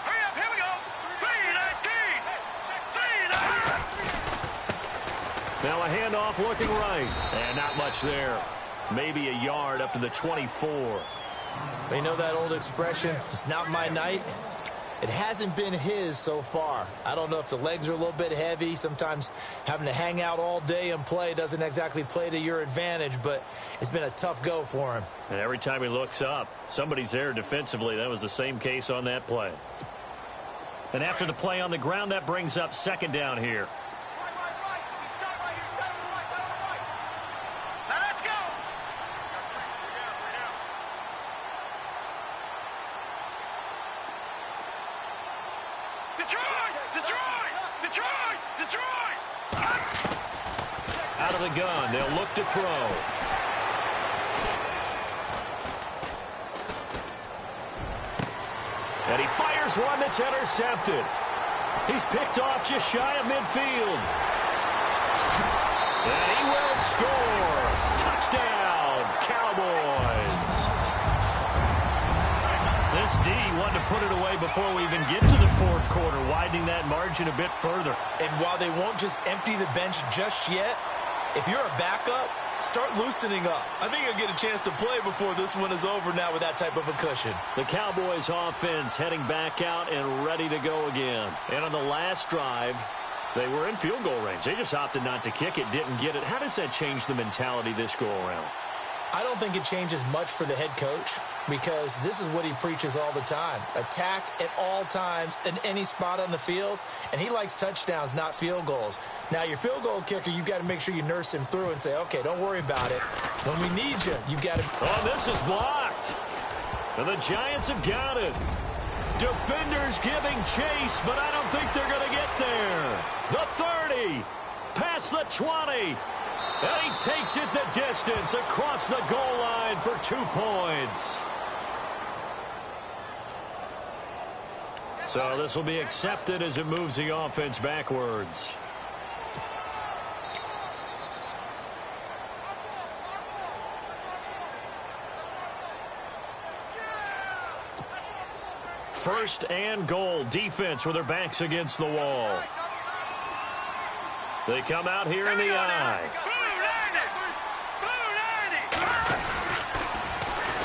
Hurry up, here we go. 3-19. Now a handoff looking right. And not much there. Maybe a yard up to the 24. You know that old expression, it's not my night? It hasn't been his so far. I don't know if the legs are a little bit heavy. Sometimes having to hang out all day and play doesn't exactly play to your advantage, but it's been a tough go for him. And every time he looks up, somebody's there defensively. That was the same case on that play. And after the play on the ground, that brings up 2nd down here. Out of the gun, they'll look to throw. And he fires one that's intercepted. He's picked off just shy of midfield. And he will score. Touchdown, Cowboys. This D wanted to put it away before we even get to the 4th quarter, widening that margin a bit further. And while they won't just empty the bench just yet, if you're a backup, start loosening up. I think you'll get a chance to play before this one is over now with that type of a cushion. The Cowboys offense heading back out and ready to go again. And on the last drive, they were in field goal range. They just opted not to kick it, didn't get it. How does that change the mentality this go around? I don't think it changes much for the head coach because this is what he preaches all the time. Attack at all times in any spot on the field, and he likes touchdowns, not field goals. Now, your field goal kicker, you've got to make sure you nurse him through and say, okay, don't worry about it. When we need you, you've got to... Oh, this is blocked. And the Giants have got it. Defenders giving chase, but I don't think they're going to get there. The 30, past the 20. And he takes it the distance across the goal line for 2 points. So this will be accepted as it moves the offense backwards. First and goal, defense with their backs against the wall. They come out here in the eye.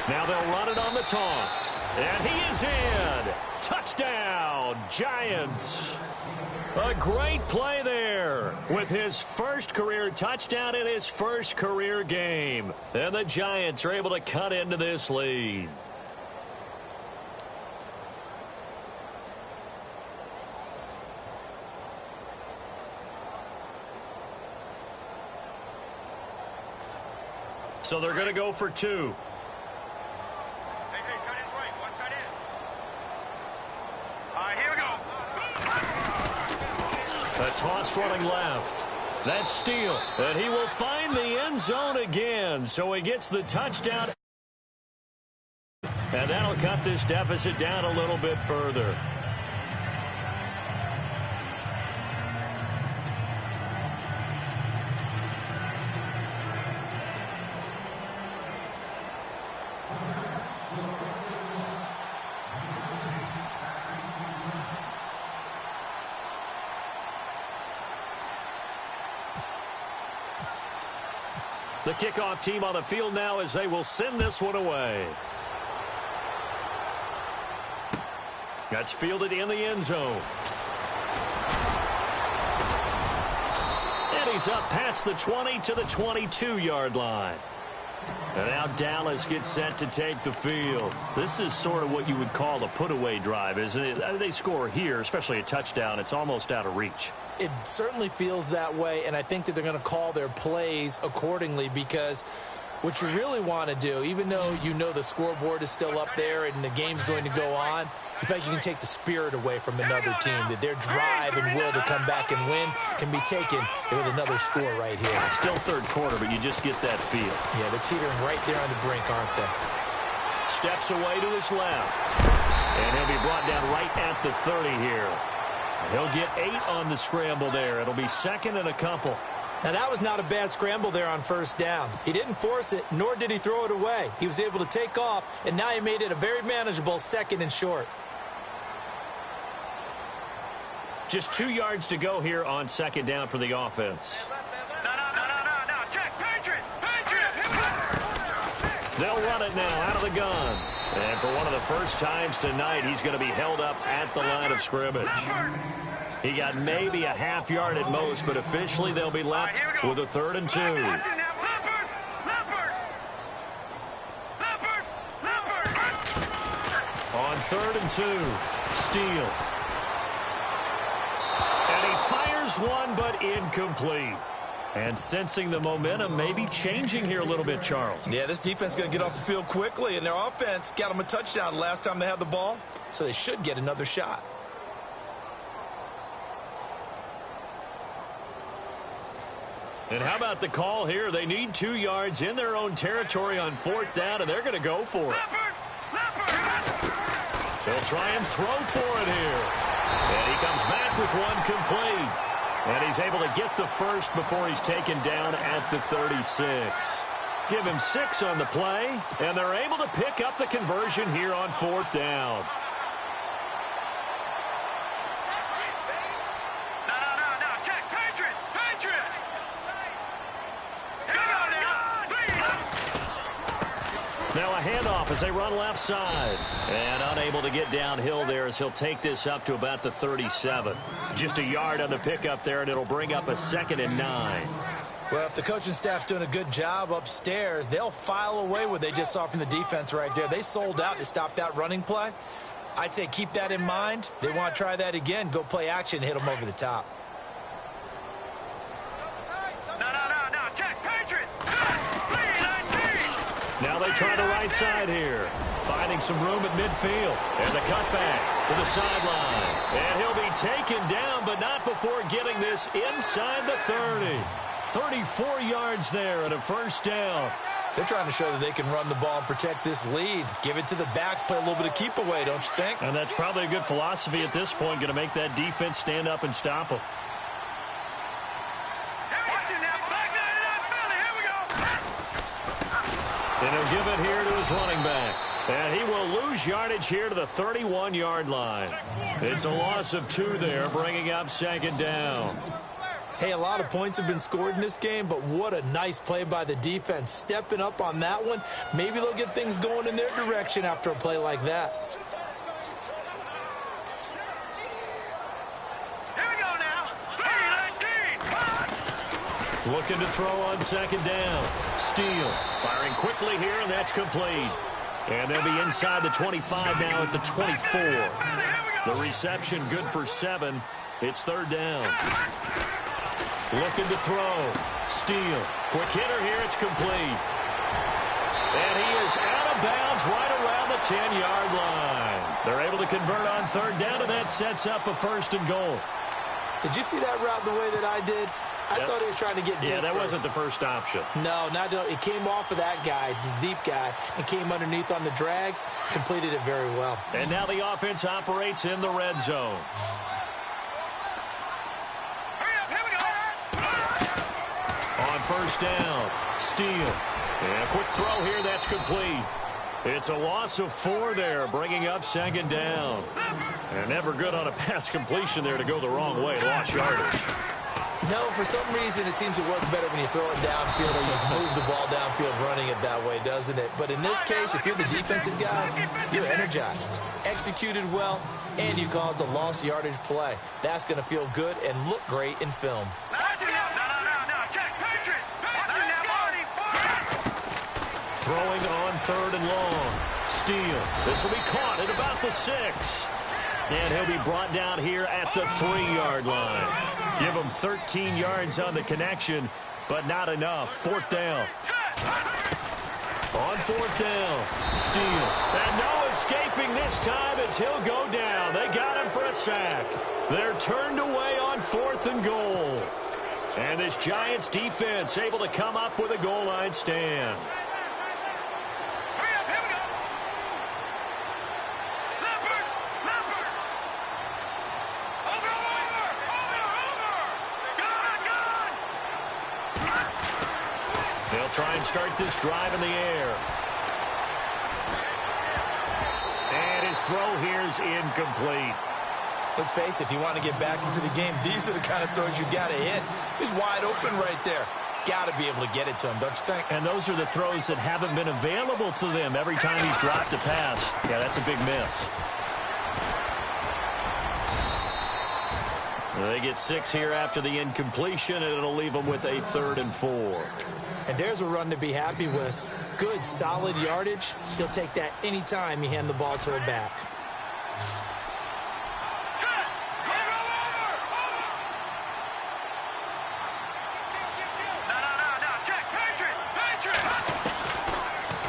Now they'll run it on the toss. And he is in. Touchdown, Giants. A great play there with his first career touchdown in his first career game. And the Giants are able to cut into this lead. So they're going to go for 2. All right, here we go. toss running left. That's Steele, and he will find the end zone again. So he gets the touchdown. And that'll cut this deficit down a little bit further. The kickoff team on the field now as they will send this one away. That's fielded in the end zone. And he's up past the 20 to the 22-yard line. And now Dallas gets set to take the field. This is sort of what you would call a put-away drive, isn't it? They score here, especially a touchdown. It's almost out of reach. It certainly feels that way, and I think that they're going to call their plays accordingly, because what you really want to do, even though you know the scoreboard is still up there and the game's going to go on, you think you can take the spirit away from another team, that their drive and will to come back and win can be taken with another score right here. Still third quarter, but you just get that feel. Yeah, they're teetering right there on the brink, aren't they? Steps away to his left. And he'll be brought down right at the 30 here. He'll get 8 on the scramble there. It'll be second and a couple. Now, that was not a bad scramble there on first down. He didn't force it, nor did he throw it away. He was able to take off, and now he made it a very manageable second and short. Just 2 yards to go here on second down for the offense. No. Check. Patriot. They'll run it now out of the gun. And for one of the first times tonight, he's going to be held up at the line of scrimmage. He got maybe a half yard at most, but officially they'll be left with a 3rd and 2. On 3rd and 2, Steele. And he fires one, but incomplete. And sensing the momentum maybe changing here a little bit, Charles. Yeah, this defense is going to get off the field quickly, and their offense got them a touchdown last time they had the ball, so they should get another shot. And how about the call here? They need 2 yards in their own territory on 4th down, and they're going to go for it. They'll try and throw for it here. And he comes back with one complete. And he's able to get the first before he's taken down at the 36. Give him 6 on the play, and they're able to pick up the conversion here on 4th down. No. Check. Patriot. Now a handoff as they run left side. And unable to get downhill there as he'll take this up to about the 37. Just a yard on the pickup there, and it'll bring up a 2nd and 9. Well, if the coaching staff's doing a good job upstairs, they'll file away what they just saw from the defense right there. They sold out to stop that running play. I'd say keep that in mind. They want to try that again. Go play action, hit them over the top. No. Check. Patriot. Now they try the right side here. Finding some room at midfield. And the cutback to the sideline. And he'll be taken down, but not before getting this inside the 30. 34 yards there and a 1st down. They're trying to show that they can run the ball and protect this lead. Give it to the backs, play a little bit of keep away, don't you think? And that's probably a good philosophy at this point, going to make that defense stand up and stop them. And he'll give it here to his running back. And he will lose yardage here to the 31-yard line. It's a loss of 2 there, bringing up 2nd down. Hey, a lot of points have been scored in this game, but what a nice play by the defense. Stepping up on that one, maybe they'll get things going in their direction after a play like that. Here we go now. 3-19. Looking to throw on 2nd down. Steele firing quickly here, and that's complete. And they'll be inside the 25 now at the 24. The reception good for 7. It's 3rd down. Looking to throw. Steele. Quick hitter here. It's complete. And he is out of bounds right around the 10-yard line. They're able to convert on 3rd down, and that sets up a 1st and goal. Did you see that route the way that I did? I thought he was trying to get deep. Yeah, that first. wasn't the first option. No, it came off of that guy, the deep guy, and came underneath on the drag, completed it very well. And now the offense operates in the red zone. On first down, Steele. And a quick throw here, that's complete. It's a loss of 4 there, bringing up second down. And never good on a pass completion there to go the wrong way. Lost yardage. No, for some reason, it seems to work better when you throw it downfield or you move the ball downfield running it that way, doesn't it? But in this case, if you're the defensive guys, you're energized, executed well, and you caused a lost yardage play. That's going to feel good and look great in film. Throwing on 3rd and long. Steele. This will be caught at about the 6. And he'll be brought down here at the 3-yard line. Give him 13 yards on the connection, but not enough. 4th down. On 4th down, Steele. And no escaping this time as he'll go down. They got him for a sack. They're turned away on 4th and goal. And this Giants defense able to come up with a goal line stand. They'll try and start this drive in the air. And his throw here is incomplete. Let's face it, if you want to get back into the game, these are the kind of throws you got to hit. He's wide open right there. Got to be able to get it to him, don't you think? And those are the throws that haven't been available to them every time he's dropped a pass. Yeah, that's a big miss. They get 6 here after the incompletion, and it'll leave them with a 3rd and 4. And there's a run to be happy with. Good, solid yardage. He'll take that anytime you hand the ball to a back.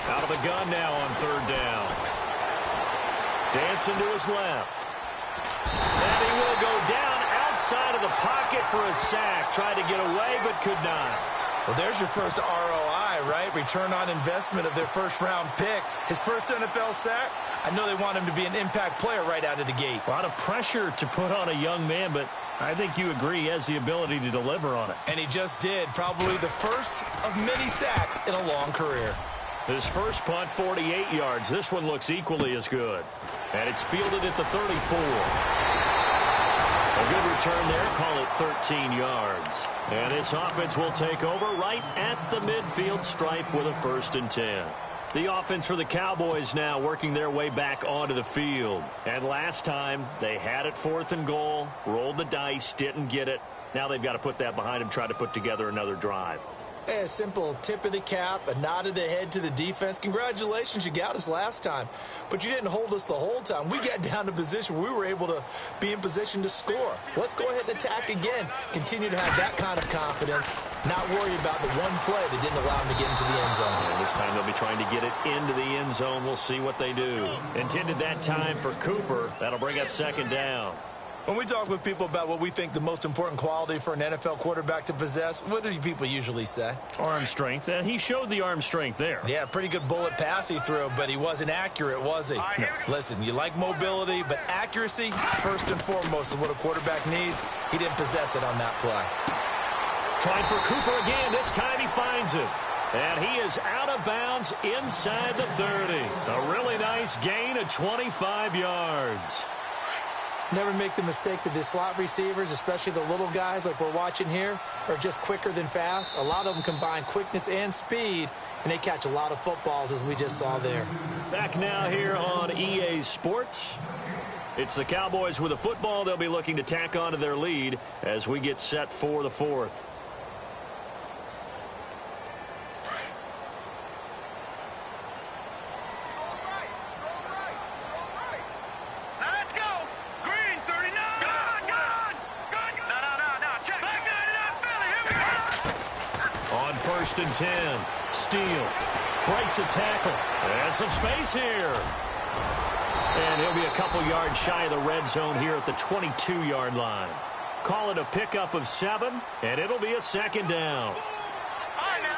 Out of the gun now on 3rd down. Dancing to his left. And he will go down outside of the pocket for a sack. Tried to get away, but could not. Well, there's your first ROI, right? Return on investment of their first-round pick. His first NFL sack. I know they want him to be an impact player right out of the gate. A lot of pressure to put on a young man, but I think you agree he has the ability to deliver on it. And he just did. Probably the first of many sacks in a long career. His first punt, 48 yards. This one looks equally as good. And it's fielded at the 34. A good return there. Call it 13 yards. And this offense will take over right at the midfield stripe with a 1st and 10. The offense for the Cowboys now working their way back onto the field. And last time, they had it 4th and goal, rolled the dice, didn't get it. Now they've got to put that behind them, try to put together another drive. A simple tip of the cap, a nod of the head to the defense. Congratulations, you got us last time. But you didn't hold us the whole time. We got down to position. We were able to be in position to score. Let's go ahead and attack again. Continue to have that kind of confidence. Not worry about the one play that didn't allow them to get into the end zone. And this time they'll be trying to get it into the end zone. We'll see what they do. Intended that time for Cooper. That'll bring up 2nd down. When we talk with people about what we think the most important quality for an NFL quarterback to possess, what do people usually say? Arm strength, and he showed the arm strength there. Yeah, pretty good bullet pass he threw, but he wasn't accurate, was he? No. Listen, you like mobility, but accuracy, first and foremost, is what a quarterback needs. He didn't possess it on that play. Trying for Cooper again. This time he finds it. And he is out of bounds inside the 30. A really nice gain of 25 yards. Never make the mistake that the slot receivers, especially the little guys like we're watching here, are just quicker than fast. A lot of them combine quickness and speed, and they catch a lot of footballs, as we just saw there. Back now here on EA Sports. It's the Cowboys with a football. They'll be looking to tack on to their lead as we get set for the 4th. First and 10. Steele breaks a tackle. And some space here. And he'll be a couple yards shy of the red zone here at the 22-yard line. call it a pickup of 7, and it'll be a second down. All right, now,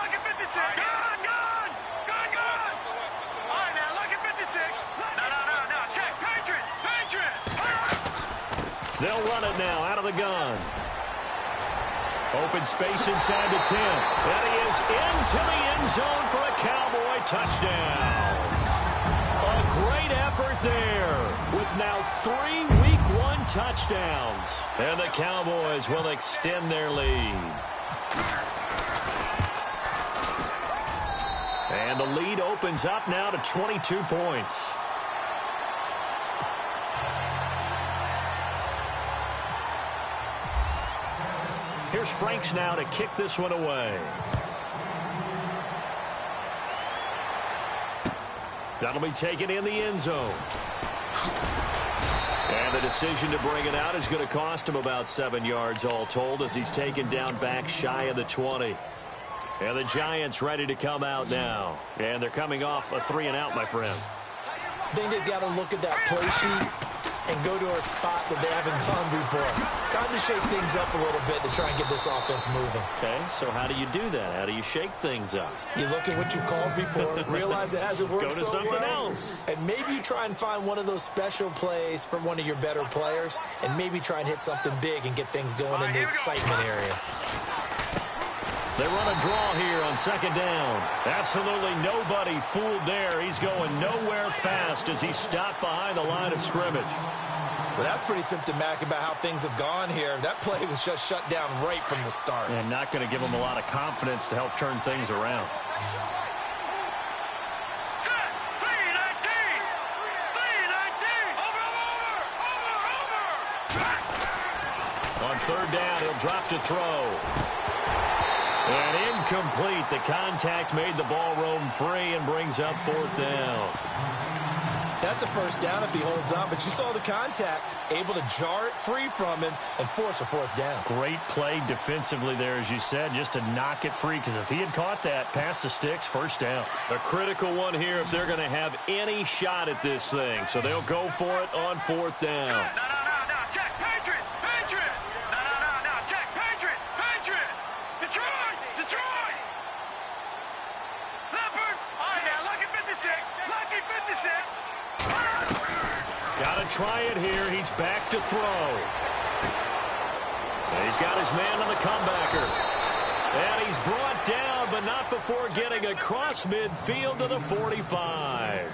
look at 56. Gun! All right, now, look at 56. No. Check. Patriot. They'll run it now out of the gun. Open space inside the 10. And he is into the end zone for a Cowboy touchdown. A great effort there with now 3 Week 1 touchdowns. And the Cowboys will extend their lead. And the lead opens up now to 22 points. Here's Franks now to kick this one away. That'll be taken in the end zone. And the decision to bring it out is going to cost him about 7 yards all told as he's taken down back shy of the 20. And the Giants ready to come out now. And they're coming off a 3-and-out, my friend. I think they've got to look at that play sheet and go to a spot that they haven't gone before. Time to shake things up a little bit to try and get this offense moving. Okay, so how do you do that? How do you shake things up? You look at what you called before, realize it hasn't worked Go to so something well, else. and maybe you try and find one of those special plays from one of your better players, and maybe try and hit something big and get things going in the excitement area. They run a draw here on second down. Absolutely nobody fooled there. He's going nowhere fast as he's stopped behind the line of scrimmage. Well, that's pretty symptomatic about how things have gone here. That play was just shut down right from the start. And not going to give him a lot of confidence to help turn things around. Set. 3-19. Over. On third down, he'll drop to throw. And incomplete. The contact made the ball roam free and brings up fourth down. That's a first down if he holds on, but you saw the contact, able to jar it free from him and force a fourth down. Great play defensively there, as you said, just to knock it free, because if he had caught that, past the sticks, first down. A critical one here if they're going to have any shot at this thing. So they'll go for it on fourth down. No. Check. Patriot. No. Check. Patriot. Detroit. Leopard. All right, now, look at 56. Lucky 56. Got to try it here. He's back to throw. And he's got his man on the comebacker. And he's brought down, but not before getting across midfield to the 45.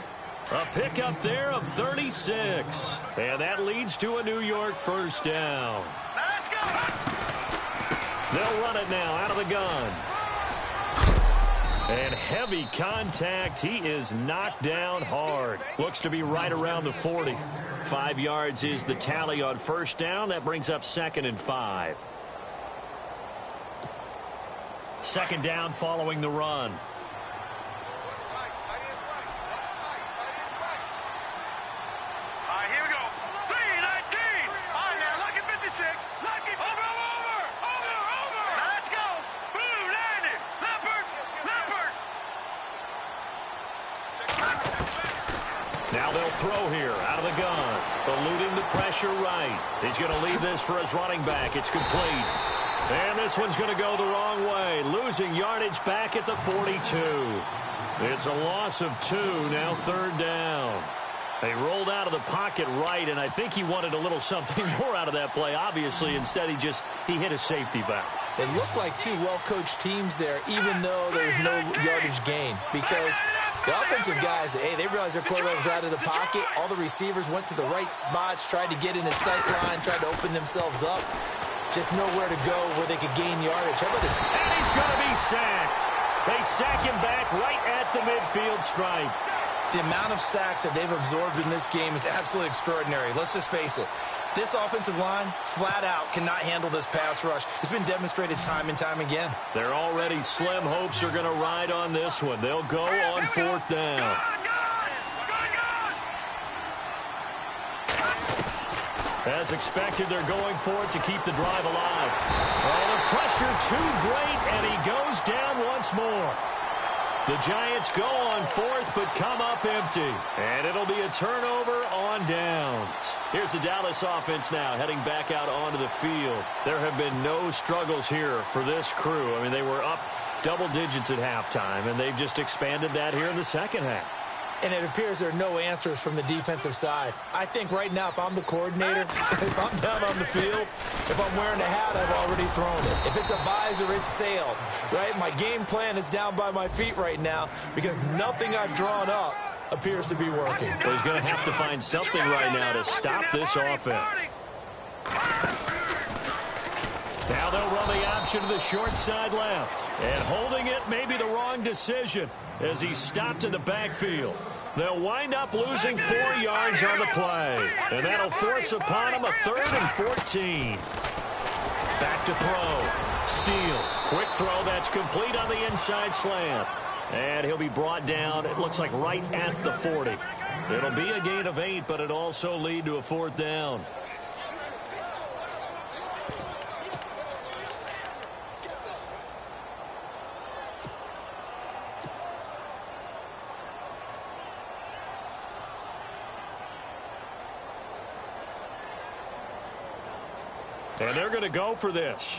A pickup there of 36. And that leads to a New York first down. Now, let's go. They'll run it now out of the gun. And heavy contact. He is knocked down hard. Looks to be right around the 40. 5 yards is the tally on first down. That brings up 2nd and 5. Second down following the run. All right, here we go. 3-19. All right, now, look at 56. Lucky. Over. Now, let's go. Blue, landed. Leopard. Now they'll throw here out of the gun. Eluding the pressure right. He's going to leave this for his running back. It's complete. And this one's going to go the wrong way. Losing yardage back at the 42. It's a loss of 2. Now third down. They rolled out of the pocket right, and I think he wanted a little something more out of that play. Obviously, instead he hit a safety valve. It looked like two well-coached teams there, even though there was no yardage gain, because the offensive guys, they realized their quarterback was out of the pocket. All the receivers went to the right spots, tried to get in his sight line, tried to open themselves up. Just nowhere to go where they could gain yardage. And he's going to be sacked. They sack him back right at the midfield stripe. The amount of sacks that they've absorbed in this game is absolutely extraordinary. Let's just face it. This offensive line, flat out, cannot handle this pass rush. It's been demonstrated time and time again. Their already slim hopes are going to ride on this one. They'll go on fourth down. As expected, they're going for it to keep the drive alive. Oh, the pressure too great, and he goes down once more. The Giants go on fourth, but come up empty. And it'll be a turnover on downs. Here's the Dallas offense now, heading back out onto the field. There have been no struggles here for this crew. I mean, they were up double digits at halftime, and they've just expanded that here in the second half. And it appears there are no answers from the defensive side. I think right now, if I'm the coordinator, if I'm down on the field, if I'm wearing a hat, I've already thrown it. If it's a visor, it's sailed, right? My game plan is down by my feet right now because nothing I've drawn up appears to be working. Well, he's going to have to find something right now to stop this offense. Now they'll run the option to the short side left. And holding it may be the wrong decision as he's stopped in the backfield. They'll wind up losing 4 yards on the play. And that'll force upon him a 3rd and 14. Back to throw. Steele. Quick throw that's complete on the inside slant. And he'll be brought down, it looks like right at the 40. It'll be a gain of 8, but it'll also lead to a 4th down. And they're going to go for this.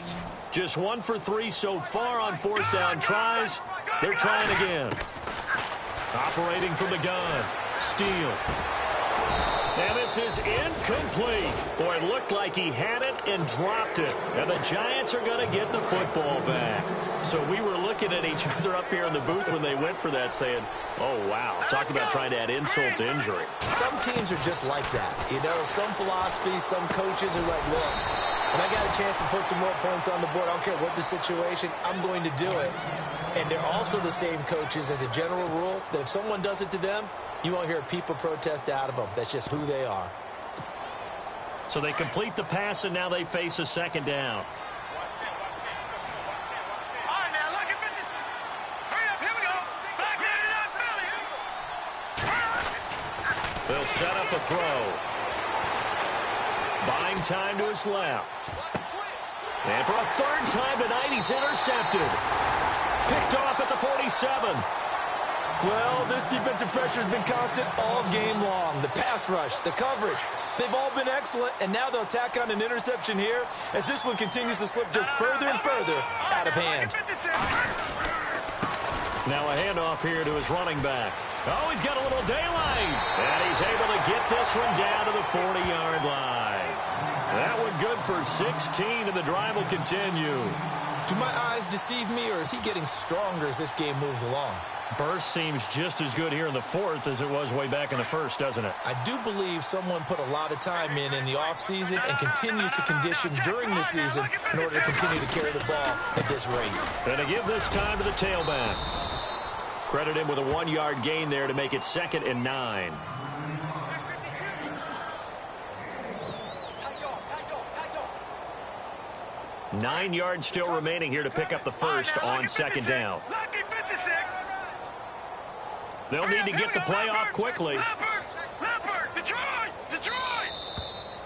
Just 1 for 3 so far on 4th down tries. They're trying again. Operating from the gun. Steele. And this is incomplete. Boy, it looked like he had it and dropped it. And the Giants are going to get the football back. So we were looking at each other up here in the booth when they went for that saying, oh, wow. Talk about trying to add insult to injury. Some teams are just like that. You know, some philosophies, some coaches are like, look, when I got a chance to put some more points on the board, I don't care what the situation, I'm going to do it. And they're also the same coaches as a general rule that if someone does it to them, you won't hear people protest out of them. That's just who they are. So they complete the pass, and now they face a 2nd down. They'll set up a throw. Buying time to his left. And for a 3rd time tonight, he's intercepted. Picked off at the 47. Well, this defensive pressure has been constant all game long. The pass rush, the coverage, they've all been excellent, and now they'll tack on an interception here as this one continues to slip just further and further out of hand. Now a handoff here to his running back. Oh, he's got a little daylight. And he's able to get this one down to the 40-yard line. That one good for 16, and the drive will continue. Do my eyes deceive me, or is he getting stronger as this game moves along? Burst seems just as good here in the 4th as it was way back in the 1st, doesn't it? I do believe someone put a lot of time in the offseason and continues to condition during the season in order to continue to carry the ball at this rate. And to give this time to the tailback. Credit him with a 1-yard gain there to make it 2nd and 9. Nine yards still remaining here to pick up the first on 2nd down. They'll need to get the play off quickly.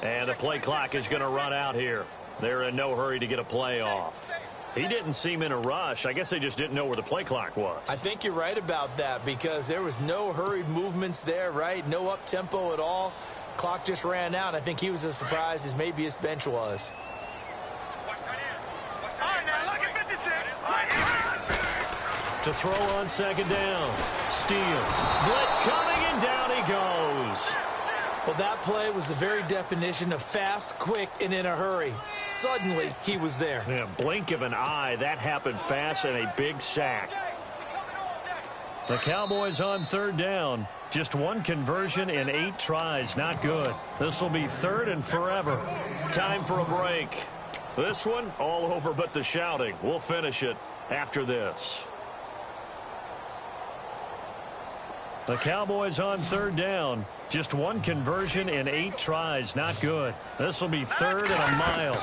And the play clock is going to run out here. They're in no hurry to get a play off. He didn't seem in a rush. I guess they just didn't know where the play clock was. I think you're right about that because there was no hurried movements there, right? No up-tempo at all. Clock just ran out. I think he was as surprised as maybe his bench was. To throw on 2nd down. Steele. Blitz coming, and down he goes. Well, that play was the very definition of fast, quick, and in a hurry. Suddenly, he was there. Yeah, blink of an eye. That happened fast, and a big sack. The Cowboys on 3rd down. Just 1 conversion in 8 tries. Not good. This will be 3rd and forever. Time for a break. This one, all over but the shouting. We'll finish it after this. The Cowboys on 3rd down. Just 1 conversion in 8 tries. Not good. This will be 3rd and a mile.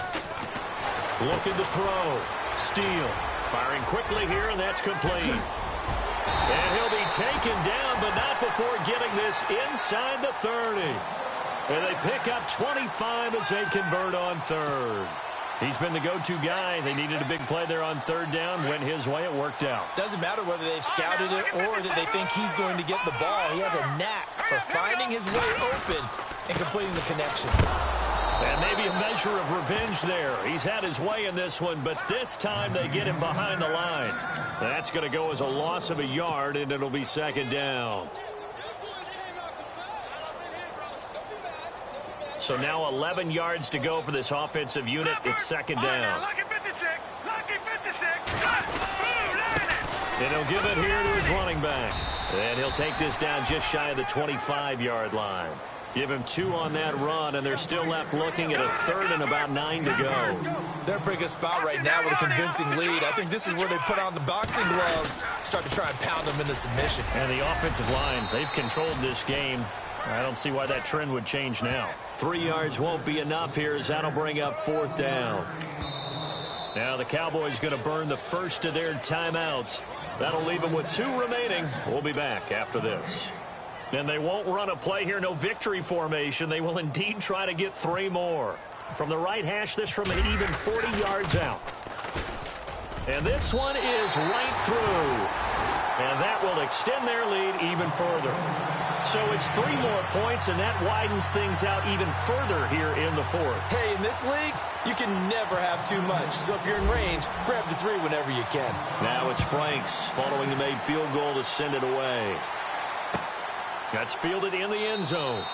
Looking to throw. Steele. Firing quickly here, and that's complete. And he'll be taken down, but not before getting this inside the 30. And they pick up 25 as they convert on 3rd. He's been the go-to guy. They needed a big play there on third down. Went his way. It worked out. Doesn't matter whether they've scouted it or that they think he's going to get the ball. He has a knack for finding his way open and completing the connection. And maybe a measure of revenge there. He's had his way in this one, but this time they get him behind the line. That's going to go as a loss of a yard, and it'll be second down. So now 11 yards to go for this offensive unit. It's second down. Lucky 56. Lucky 56. And he'll give it here to his running back. And he'll take this down just shy of the 25-yard line. Give him 2 on that run, and they're still left looking at a third and about 9 to go. They're in a pretty good spot right now with a convincing lead. I think this is where they put on the boxing gloves, start to try and pound them into submission. And the offensive line, they've controlled this game. I don't see why that trend would change now. 3 yards won't be enough here as that'll bring up fourth down. Now the Cowboys going to burn the first of their timeouts. That'll leave them with 2 remaining. We'll be back after this. And they won't run a play here, no victory formation. They will indeed try to get 3 more. From the right hash, this from an even 40 yards out. And this one is right through. And that will extend their lead even further. So it's 3 more points, and that widens things out even further here in the fourth. Hey, in this league, you can never have too much. So if you're in range, grab the 3 whenever you can. Now it's Franks following the made field goal to send it away. That's fielded in the end zone.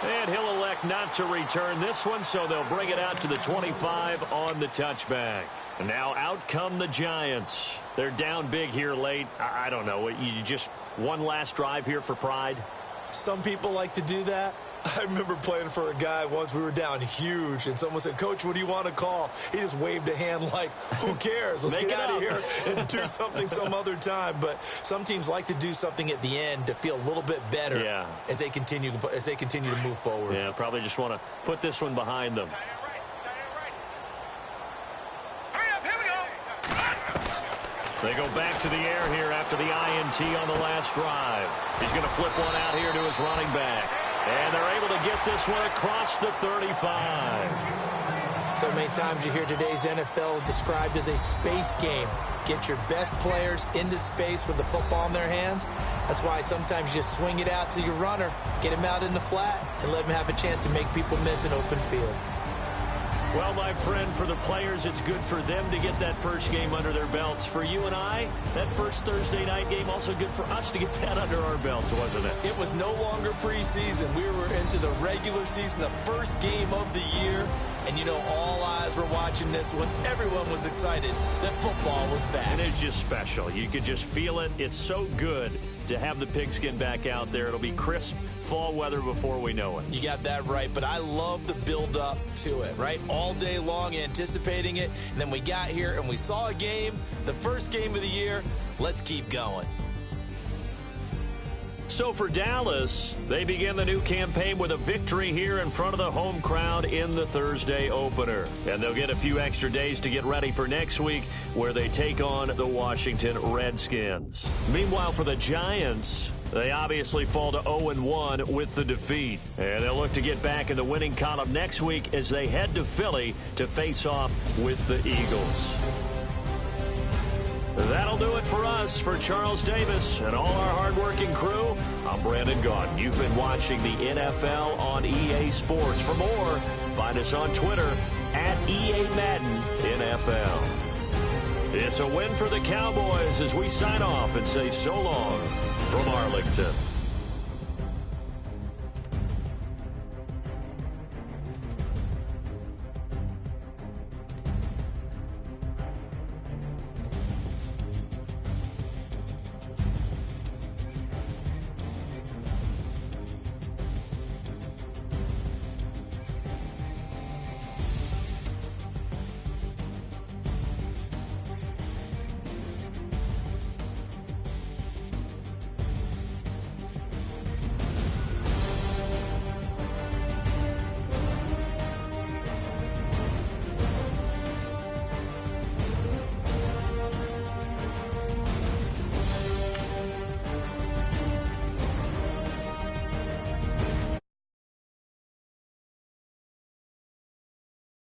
And he'll elect not to return this one, so they'll bring it out to the 25 on the touchback. And now out come the Giants. They're down big here late. I don't know. You just one last drive here for pride? Some people like to do that. I remember playing for a guy once. We were down huge, and someone said, "Coach, what do you want to call?" He just waved a hand like, who cares? Let's get out of here and do something some other time. But some teams like to do something at the end to feel a little bit better as they continue to move forward. Yeah, probably just want to put this one behind them. They go back to the air here after the INT on the last drive. He's going to flip one out here to his running back. And they're able to get this one across the 35. So many times you hear today's NFL described as a space game. Get your best players into space with the football in their hands. That's why sometimes you just swing it out to your runner, get him out in the flat, and let him have a chance to make people miss an open field. Well, my friend, for the players, it's good for them to get that first game under their belts. For you and I, that first Thursday night game, also good for us to get that under our belts, wasn't it? It was no longer preseason. We were into the regular season, the first game of the year. And, you know, all eyes were watching this one. Everyone was excited that football was back. And it's just special. You could just feel it. It's so good to have the pigskin back out there. It'll be crisp fall weather before we know it. You got that right, but I love the build-up to it, right? All day long anticipating it, and then we got here and we saw a game, the first game of the year. Let's keep going. So for Dallas, they begin the new campaign with a victory here in front of the home crowd in the Thursday opener. And they'll get a few extra days to get ready for next week, where they take on the Washington Redskins. Meanwhile, for the Giants, they obviously fall to 0-1 with the defeat. And they'll look to get back in the winning column next week as they head to Philly to face off with the Eagles. That'll do it for us. For Charles Davis and all our hardworking crew, I'm Brandon Gaudin. You've been watching the NFL on EA Sports. For more, find us on Twitter at EA Madden NFL. It's a win for the Cowboys as we sign off and say so long from Arlington.